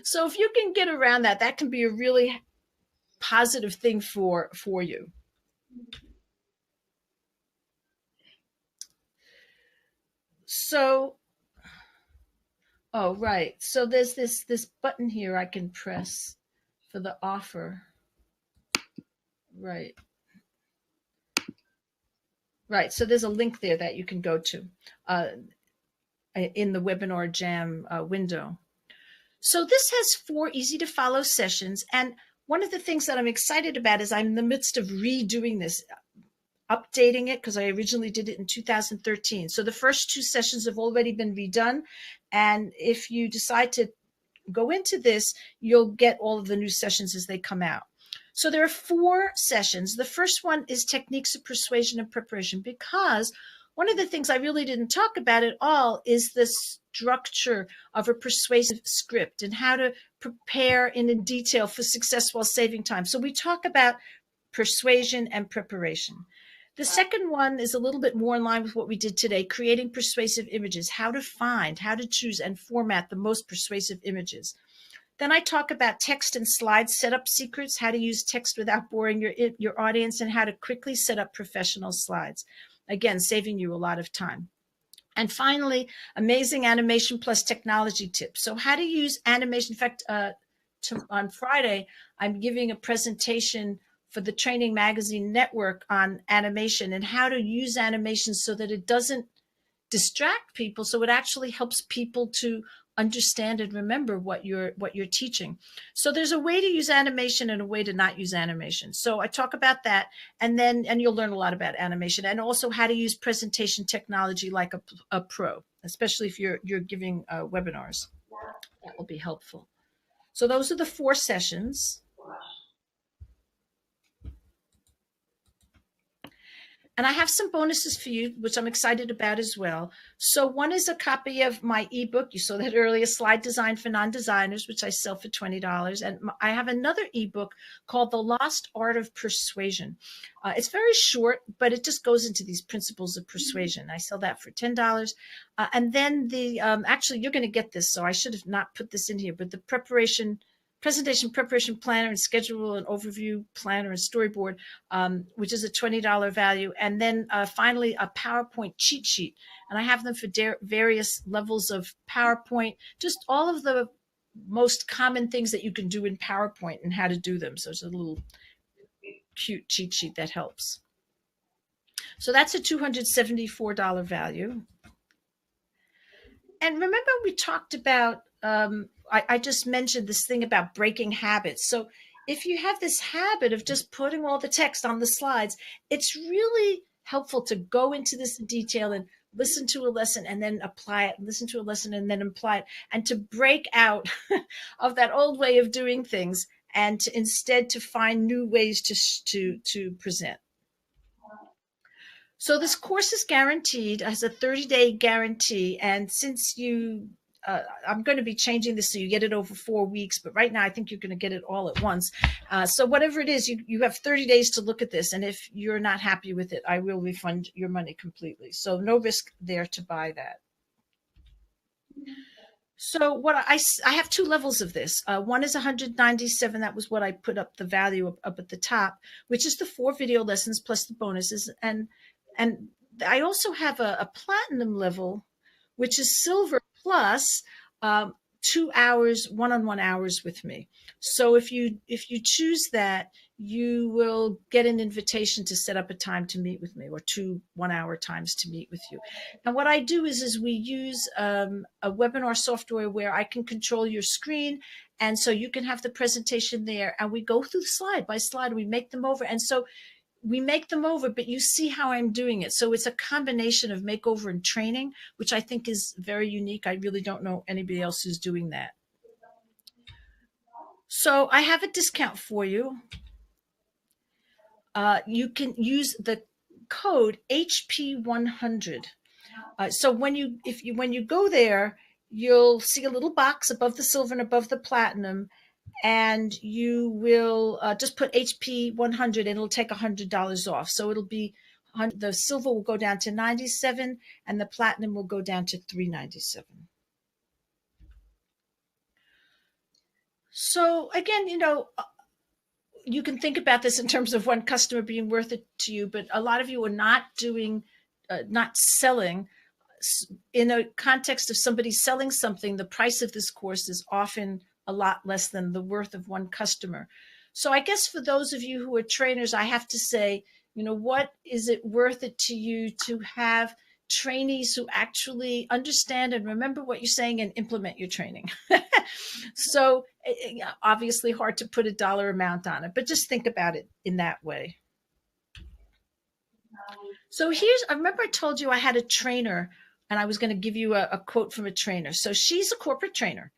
So if you can get around that, that can be a really positive thing for you. So, oh, right. So there's this button here I can press for the offer. Right. Right. So there's a link there that you can go to in the Webinar Jam window. So this has 4 easy to follow sessions. And one of the things that I'm excited about is I'm in the midst of redoing this, updating it, because I originally did it in 2013. So the first 2 sessions have already been redone. And if you decide to go into this, you'll get all of the new sessions as they come out. So there are 4 sessions. The first one is techniques of persuasion and preparation, because one of the things I really didn't talk about at all is the structure of a persuasive script and how to prepare in detail for success while saving time. So we talk about persuasion and preparation. The second one is a little bit more in line with what we did today, creating persuasive images, how to find, how to choose and format the most persuasive images. Then I talk about text and slide setup secrets, how to use text without boring your audience, and how to quickly set up professional slides. Again, saving you a lot of time. And finally, amazing animation plus technology tips. So how to use animation. In fact, on Friday, I'm giving a presentation for the Training Magazine Network on animation and how to use animation so that it doesn't distract people. So it actually helps people to understand and remember what you're teaching. So there's a way to use animation and a way to not use animation. So I talk about that, and you'll learn a lot about animation and also how to use presentation technology like a pro, especially if you're giving webinars. That will be helpful. So those are the 4 sessions. And I have some bonuses for you, which I'm excited about as well. So one is a copy of my ebook. You saw that earlier, Slide Design for Non-Designers, which I sell for $20. And I have another ebook called The Lost Art of Persuasion. It's very short, but it just goes into these principles of persuasion. I sell that for $10. And then actually, you're going to get this, so I should have not put this in here, but the presentation preparation planner and schedule and overview planner and storyboard, which is a $20 value. And then finally, a PowerPoint cheat sheet. And I have them for various levels of PowerPoint, just all of the most common things that you can do in PowerPoint and how to do them. So it's a little cute cheat sheet that helps. So that's a $274 value. And remember we talked about, I just mentioned this thing about breaking habits. So if you have this habit of just putting all the text on the slides, it's really helpful to go into this in detail and listen to a lesson and then apply it, and listen to a lesson and then apply it, and to break out of that old way of doing things and to instead to find new ways to present. So this course is guaranteed, has a 30-day guarantee. And since I'm going to be changing this so you get it over 4 weeks, but right now I think you're going to get it all at once. So whatever it is, you have 30 days to look at this. And if you're not happy with it, I will refund your money completely. So no risk there to buy that. So what I have 2 levels of this. One is 197. That was what I put up the value up at the top, which is the 4 video lessons plus the bonuses. And I also have a platinum level, which is silver plus 2 hours, one-on-one hours with me. So if you choose that, you will get an invitation to set up a time to meet with me, or 2 one-hour times to meet with you. And what I do is we use a webinar software where I can control your screen. And so you can have the presentation there, and we go through slide by slide, we make them over. And so we make them over, but you see how I'm doing it. So it's a combination of makeover and training, which I think is very unique. I really don't know anybody else who's doing that. So I have a discount for you. You can use the code HP100. So when you go there, you'll see a little box above the silver and above the platinum, and you will just put HP 100 and it'll take $100 off. So it'll be, the silver will go down to $97 and the platinum will go down to $397. So again, you can think about this in terms of one customer being worth it to you, but a lot of you are not selling. In a context of somebody selling something, the price of this course is often a lot less than the worth of one customer. So I guess for those of you who are trainers, I have to say, what is it worth it to you to have trainees who actually understand and remember what you're saying and implement your training? So obviously hard to put a dollar amount on it, but just think about it in that way. So I remember I told you I had a trainer and I was going to give you a quote from a trainer. So she's a corporate trainer.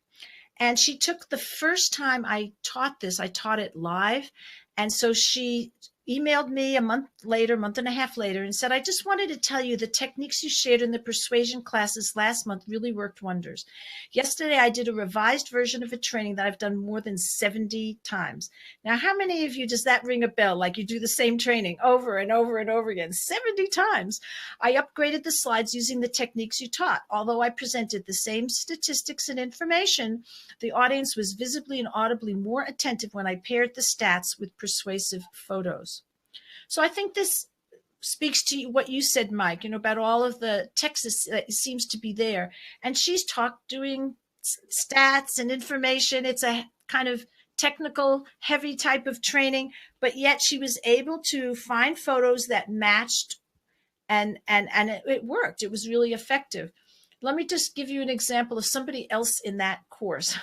And she took the first time I taught this, I taught it live. And so she emailed me a month and a half later, and said, I just wanted to tell you the techniques you shared in the persuasion classes last month really worked wonders. Yesterday, I did a revised version of a training that I've done more than 70 times. Now, how many of you does that ring a bell? Like you do the same training over and over and over again, 70 times. I upgraded the slides using the techniques you taught. Although I presented the same statistics and information, the audience was visibly and audibly more attentive when I paired the stats with persuasive photos. So I think this speaks to what you said, Mike, about all of the text that seems to be there. And she's doing stats and information. It's a kind of technical, heavy type of training, but yet she was able to find photos that matched and it worked. It was really effective. Let me just give you an example of somebody else in that course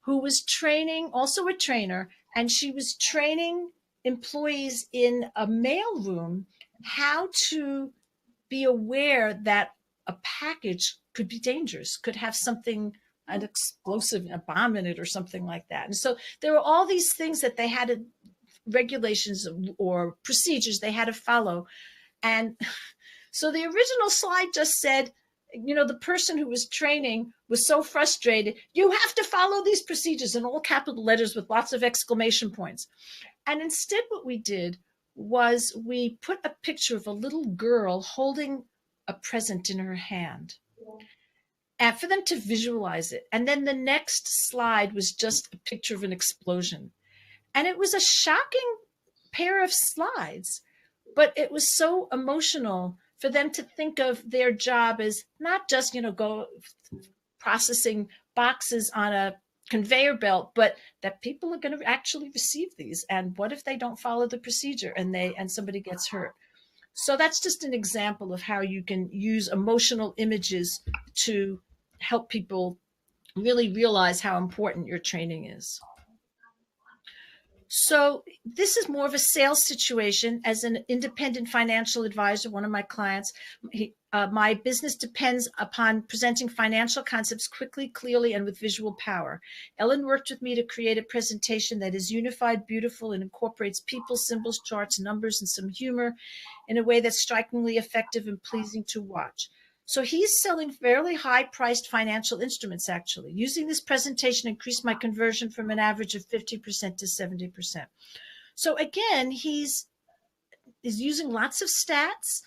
who was training, also a trainer, and she was training employees in a mailroom how to be aware that a package could be dangerous, could have something, an explosive, a bomb in it or something like that. And so there were all these things that they had to, regulations or procedures they had to follow. And so the original slide just said, the person who was training was so frustrated, you have to follow these procedures in all capital letters with lots of exclamation points. And instead, what we did was we put a picture of a little girl holding a present in her hand, and for them to visualize it. And then the next slide was just a picture of an explosion. And it was a shocking pair of slides, but it was so emotional for them to think of their job as not just, go processing boxes on a conveyor belt, but that people are going to actually receive these. And what if they don't follow the procedure and somebody gets hurt? So that's just an example of how you can use emotional images to help people really realize how important your training is. So this is more of a sales situation. As an independent financial advisor, one of my clients, my business depends upon presenting financial concepts quickly, clearly, and with visual power. Ellen worked with me to create a presentation that is unified, beautiful, and incorporates people, symbols, charts, numbers, and some humor in a way that's strikingly effective and pleasing to watch. So he's selling fairly high-priced financial instruments, actually. Using this presentation increased my conversion from an average of 50% to 70%. So again, he's using lots of stats,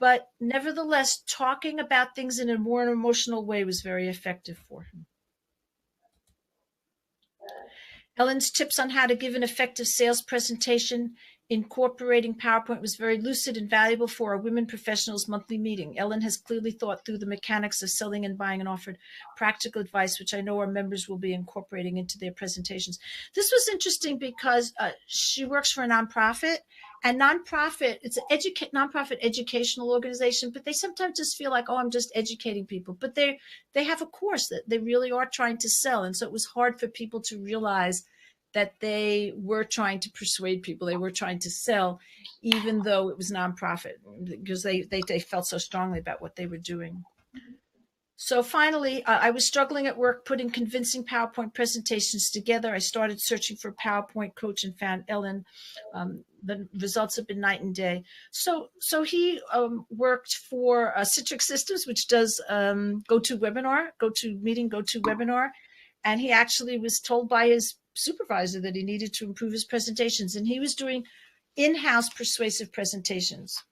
but nevertheless, talking about things in a more emotional way was very effective for him. Ellen's tips on how to give an effective sales presentation incorporating PowerPoint was very lucid and valuable for our women professionals monthly meeting. Ellen has clearly thought through the mechanics of selling and buying and offered practical advice, which I know our members will be incorporating into their presentations. This was interesting because she works for a nonprofit, and it's an nonprofit educational organization, but they sometimes just feel like, oh, I'm just educating people. But they have a course that they really are trying to sell. And so it was hard for people to realize that they were trying to persuade people. They were trying to sell, even though it was nonprofit, because they felt so strongly about what they were doing. So finally, I was struggling at work putting convincing PowerPoint presentations together. I started searching for a PowerPoint coach and found Ellen. The results have been night and day. So he worked for Citrix Systems, which does GoToWebinar, and he actually was told by his supervisor that he needed to improve his presentations, and he was doing in-house persuasive presentations.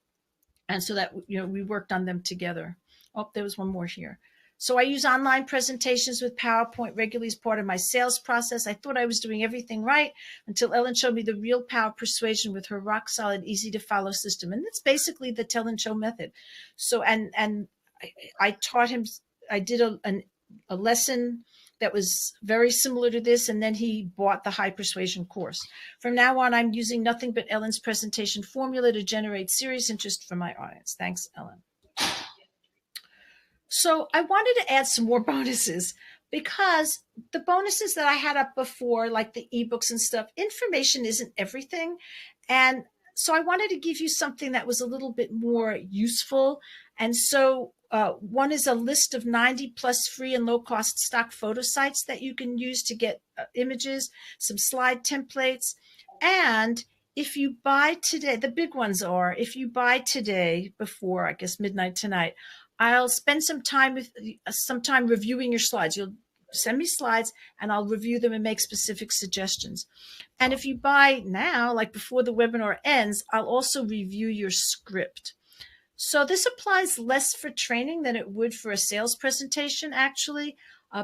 And so that, we worked on them together. Oh, there was one more here. So I use online presentations with PowerPoint regularly as part of my sales process. I thought I was doing everything right until Ellen showed me the real power of persuasion with her rock solid, easy to follow system. And that's basically the tell and show method. So, and I taught him, I did a lesson that was very similar to this, and then he bought the high persuasion course. From now on, I'm using nothing but Ellen's presentation formula to generate serious interest from my audience. Thanks, Ellen. So I wanted to add some more bonuses, because the bonuses that I had up before, like the ebooks and stuff, information isn't everything. And so I wanted to give you something that was a little bit more useful. And so one is a list of 90 plus free and low cost stock photo sites that you can use to get images, some slide templates. And if you buy today, the big ones are, if you buy today before, I guess, midnight tonight, I'll spend some time reviewing your slides. You'll send me slides and I'll review them and make specific suggestions. And if you buy now, like before the webinar ends, I'll also review your script. So this applies less for training than it would for a sales presentation, actually.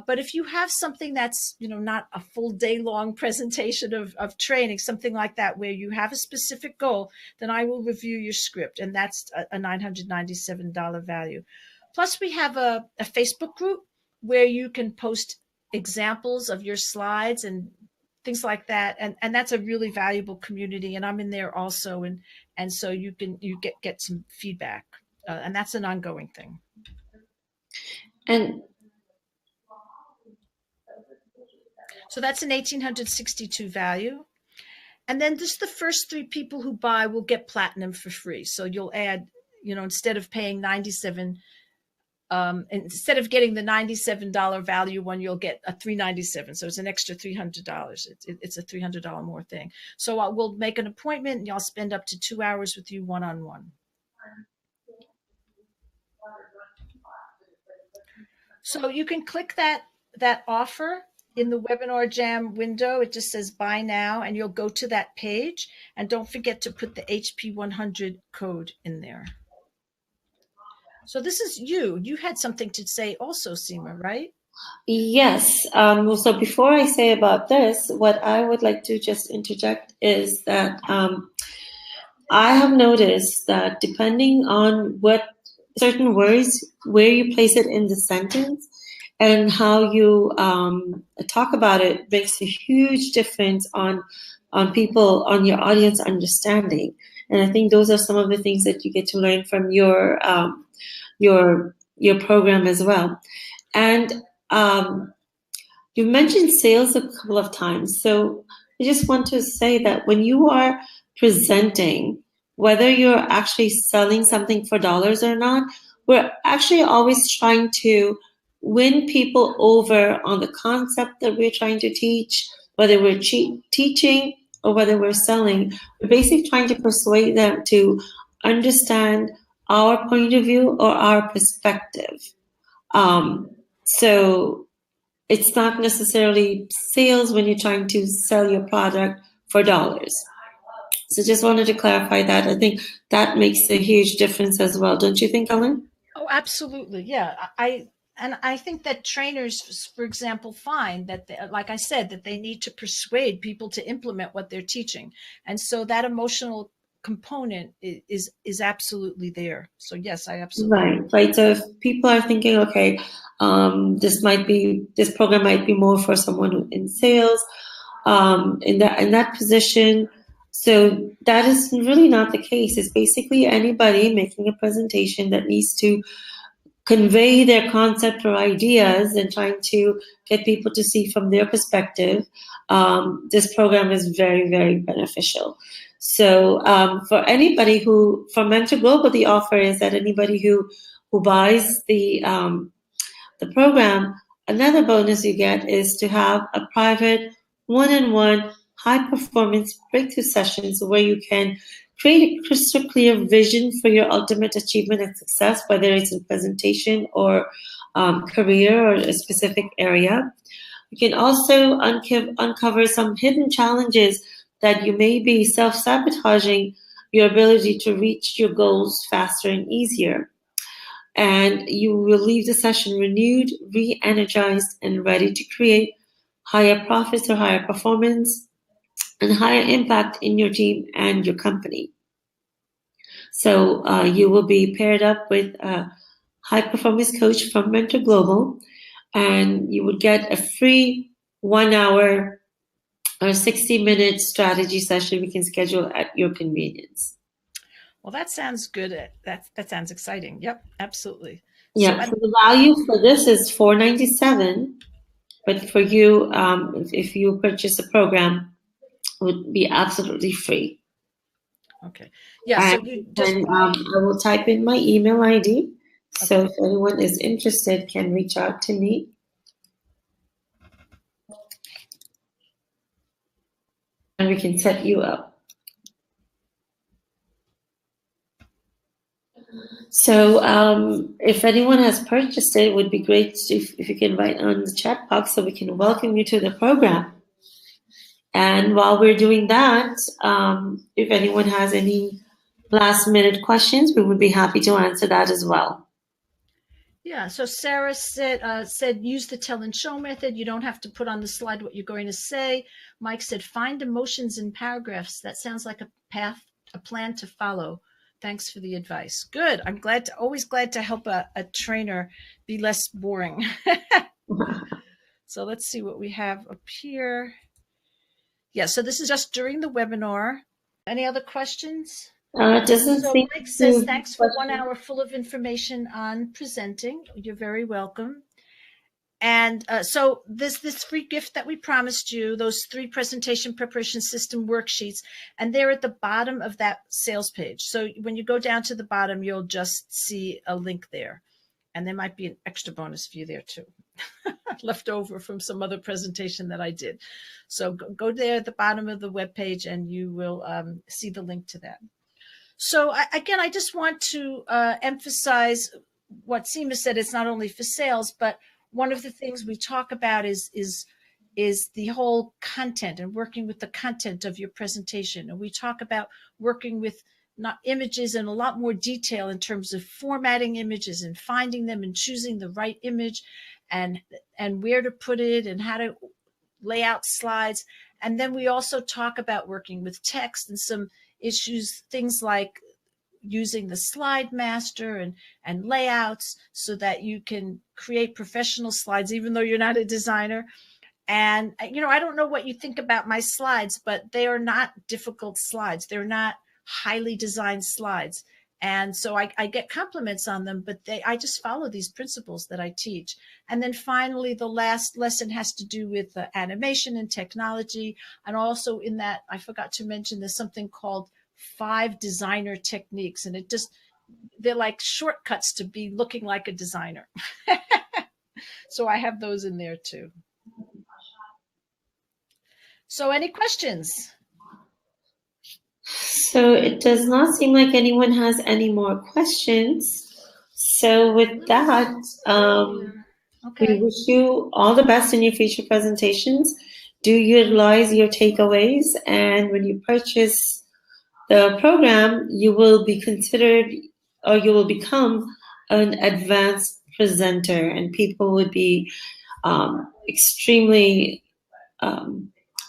But if you have something that's, not a full day long presentation of training, something like that, where you have a specific goal, then I will review your script. And that's a $997 value. Plus, we have a Facebook group where you can post examples of your slides and things like that. And that's a really valuable community. And I'm in there also. And so you get some feedback. And that's an ongoing thing. And so that's an 1,862 value. And then just the first 3 people who buy will get platinum for free. So you'll add, instead of paying 97, instead of getting the $97 value one, you'll get a $397. So it's an extra $300. It's a $300 more thing. So we'll make an appointment and I'll spend up to 2 hours with you one-on-one. So you can click that offer in the Webinar Jam window. It just says buy now, and you'll go to that page. And don't forget to put the HP100 code in there. So this is you. You had something to say also, Seema, right? Yes. So before I say about this, what I would like to just interject is that I have noticed that depending on what certain words, where you place it in the sentence, and how you talk about it makes a huge difference on people, on your audience understanding. And I think those are some of the things that you get to learn from your program as well. And you mentioned sales a couple of times. So I just want to say that when you are presenting, whether you're actually selling something for dollars or not, we're actually always trying to win people over on the concept that we're trying to teach, whether we're teaching or whether we're selling. We're basically trying to persuade them to understand our point of view or our perspective. So it's not necessarily sales when you're trying to sell your product for dollars. So just wanted to clarify that. I think that makes a huge difference as well. Don't you think, Ellen? Oh, absolutely. Yeah. I think that trainers, for example, find that, like I said, that they need to persuade people to implement what they're teaching. And so that emotional component is absolutely there. So yes, I absolutely. Right. So if people are thinking, okay, this program might be more for someone in sales, in that position. So that is really not the case. It's basically anybody making a presentation that needs to convey their concept or ideas and trying to get people to see from their perspective. This program is very, very beneficial. So for anybody for Mentor Global, the offer is that anybody who buys the program, another bonus you get is to have a private one-on-one high-performance breakthrough sessions where you can create a crystal clear vision for your ultimate achievement and success, whether it's in presentation or career or a specific area. You can also uncover some hidden challenges that you may be self-sabotaging your ability to reach your goals faster and easier. And you will leave the session renewed, re-energized, and ready to create higher profits or higher performance and higher impact in your team and your company. So you will be paired up with a high-performance coach from Mentor Global, and you would get a free 1 hour or 60-minute strategy session we can schedule at your convenience. Well, that sounds good. That sounds exciting. Yep, absolutely. Yeah, so the value for this is $497, but for you, if you purchase a program, it would be absolutely free. Okay. Yeah. So you just I will type in my email ID. So if anyone is interested, can reach out to me. And we can set you up. So if anyone has purchased it, it would be great if you can write on the chat box so we can welcome you to the program. And while we're doing that, if anyone has any last-minute questions, we would be happy to answer that as well. Yeah, so Sarah said use the tell and show method. You don't have to put on the slide what you're going to say. Mike said find emotions in paragraphs. That sounds like a plan to follow. Thanks for the advice. Good. I'm always glad to help a trainer be less boring. So let's see what we have up here. Yeah, so this is just during the webinar. Any other questions? It doesn't So seem Mike to says, be thanks for 1 hour full of information on presenting. You're very welcome. And so this free gift that we promised you, those 3 presentation preparation system worksheets, and they're at the bottom of that sales page. So when you go down to the bottom, you'll just see a link there. And there might be an extra bonus for you there too, left over from some other presentation that I did. So go there at the bottom of the webpage and you will see the link to that. So again, I just want to emphasize what Seema said. It's not only for sales, but one of the things we talk about is the whole content and working with the content of your presentation. And we talk about working with not images in a lot more detail in terms of formatting images and finding them and choosing the right image and where to put it and how to lay out slides. And then we also talk about working with text and some issues, things like using the slide master and layouts so that you can create professional slides, even though you're not a designer. And, you know, I don't know what you think about my slides, but they are not difficult slides. They're not highly designed slides. And so I get compliments on them, but I just follow these principles that I teach. And then finally, the last lesson has to do with animation and technology. And also in that, I forgot to mention, there's something called 5 designer techniques. And they're like shortcuts to be looking like a designer. So I have those in there too. So any questions? So it does not seem like anyone has any more questions. So with that, Okay. we wish you all the best in your future presentations. Do utilize your takeaways, and when you purchase the program, you will be considered, or you will become an advanced presenter, and people would be extremely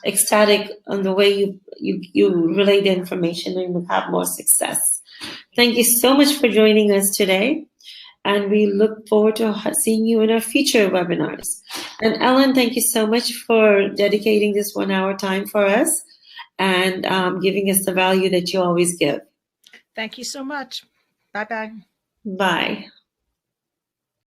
ecstatic on the way you relay the information, and will have more success. Thank you so much for joining us today, and we look forward to seeing you in our future webinars. And Ellen, thank you so much for dedicating this 1 hour time for us and giving us the value that you always give. Thank you so much. Bye-bye. Bye.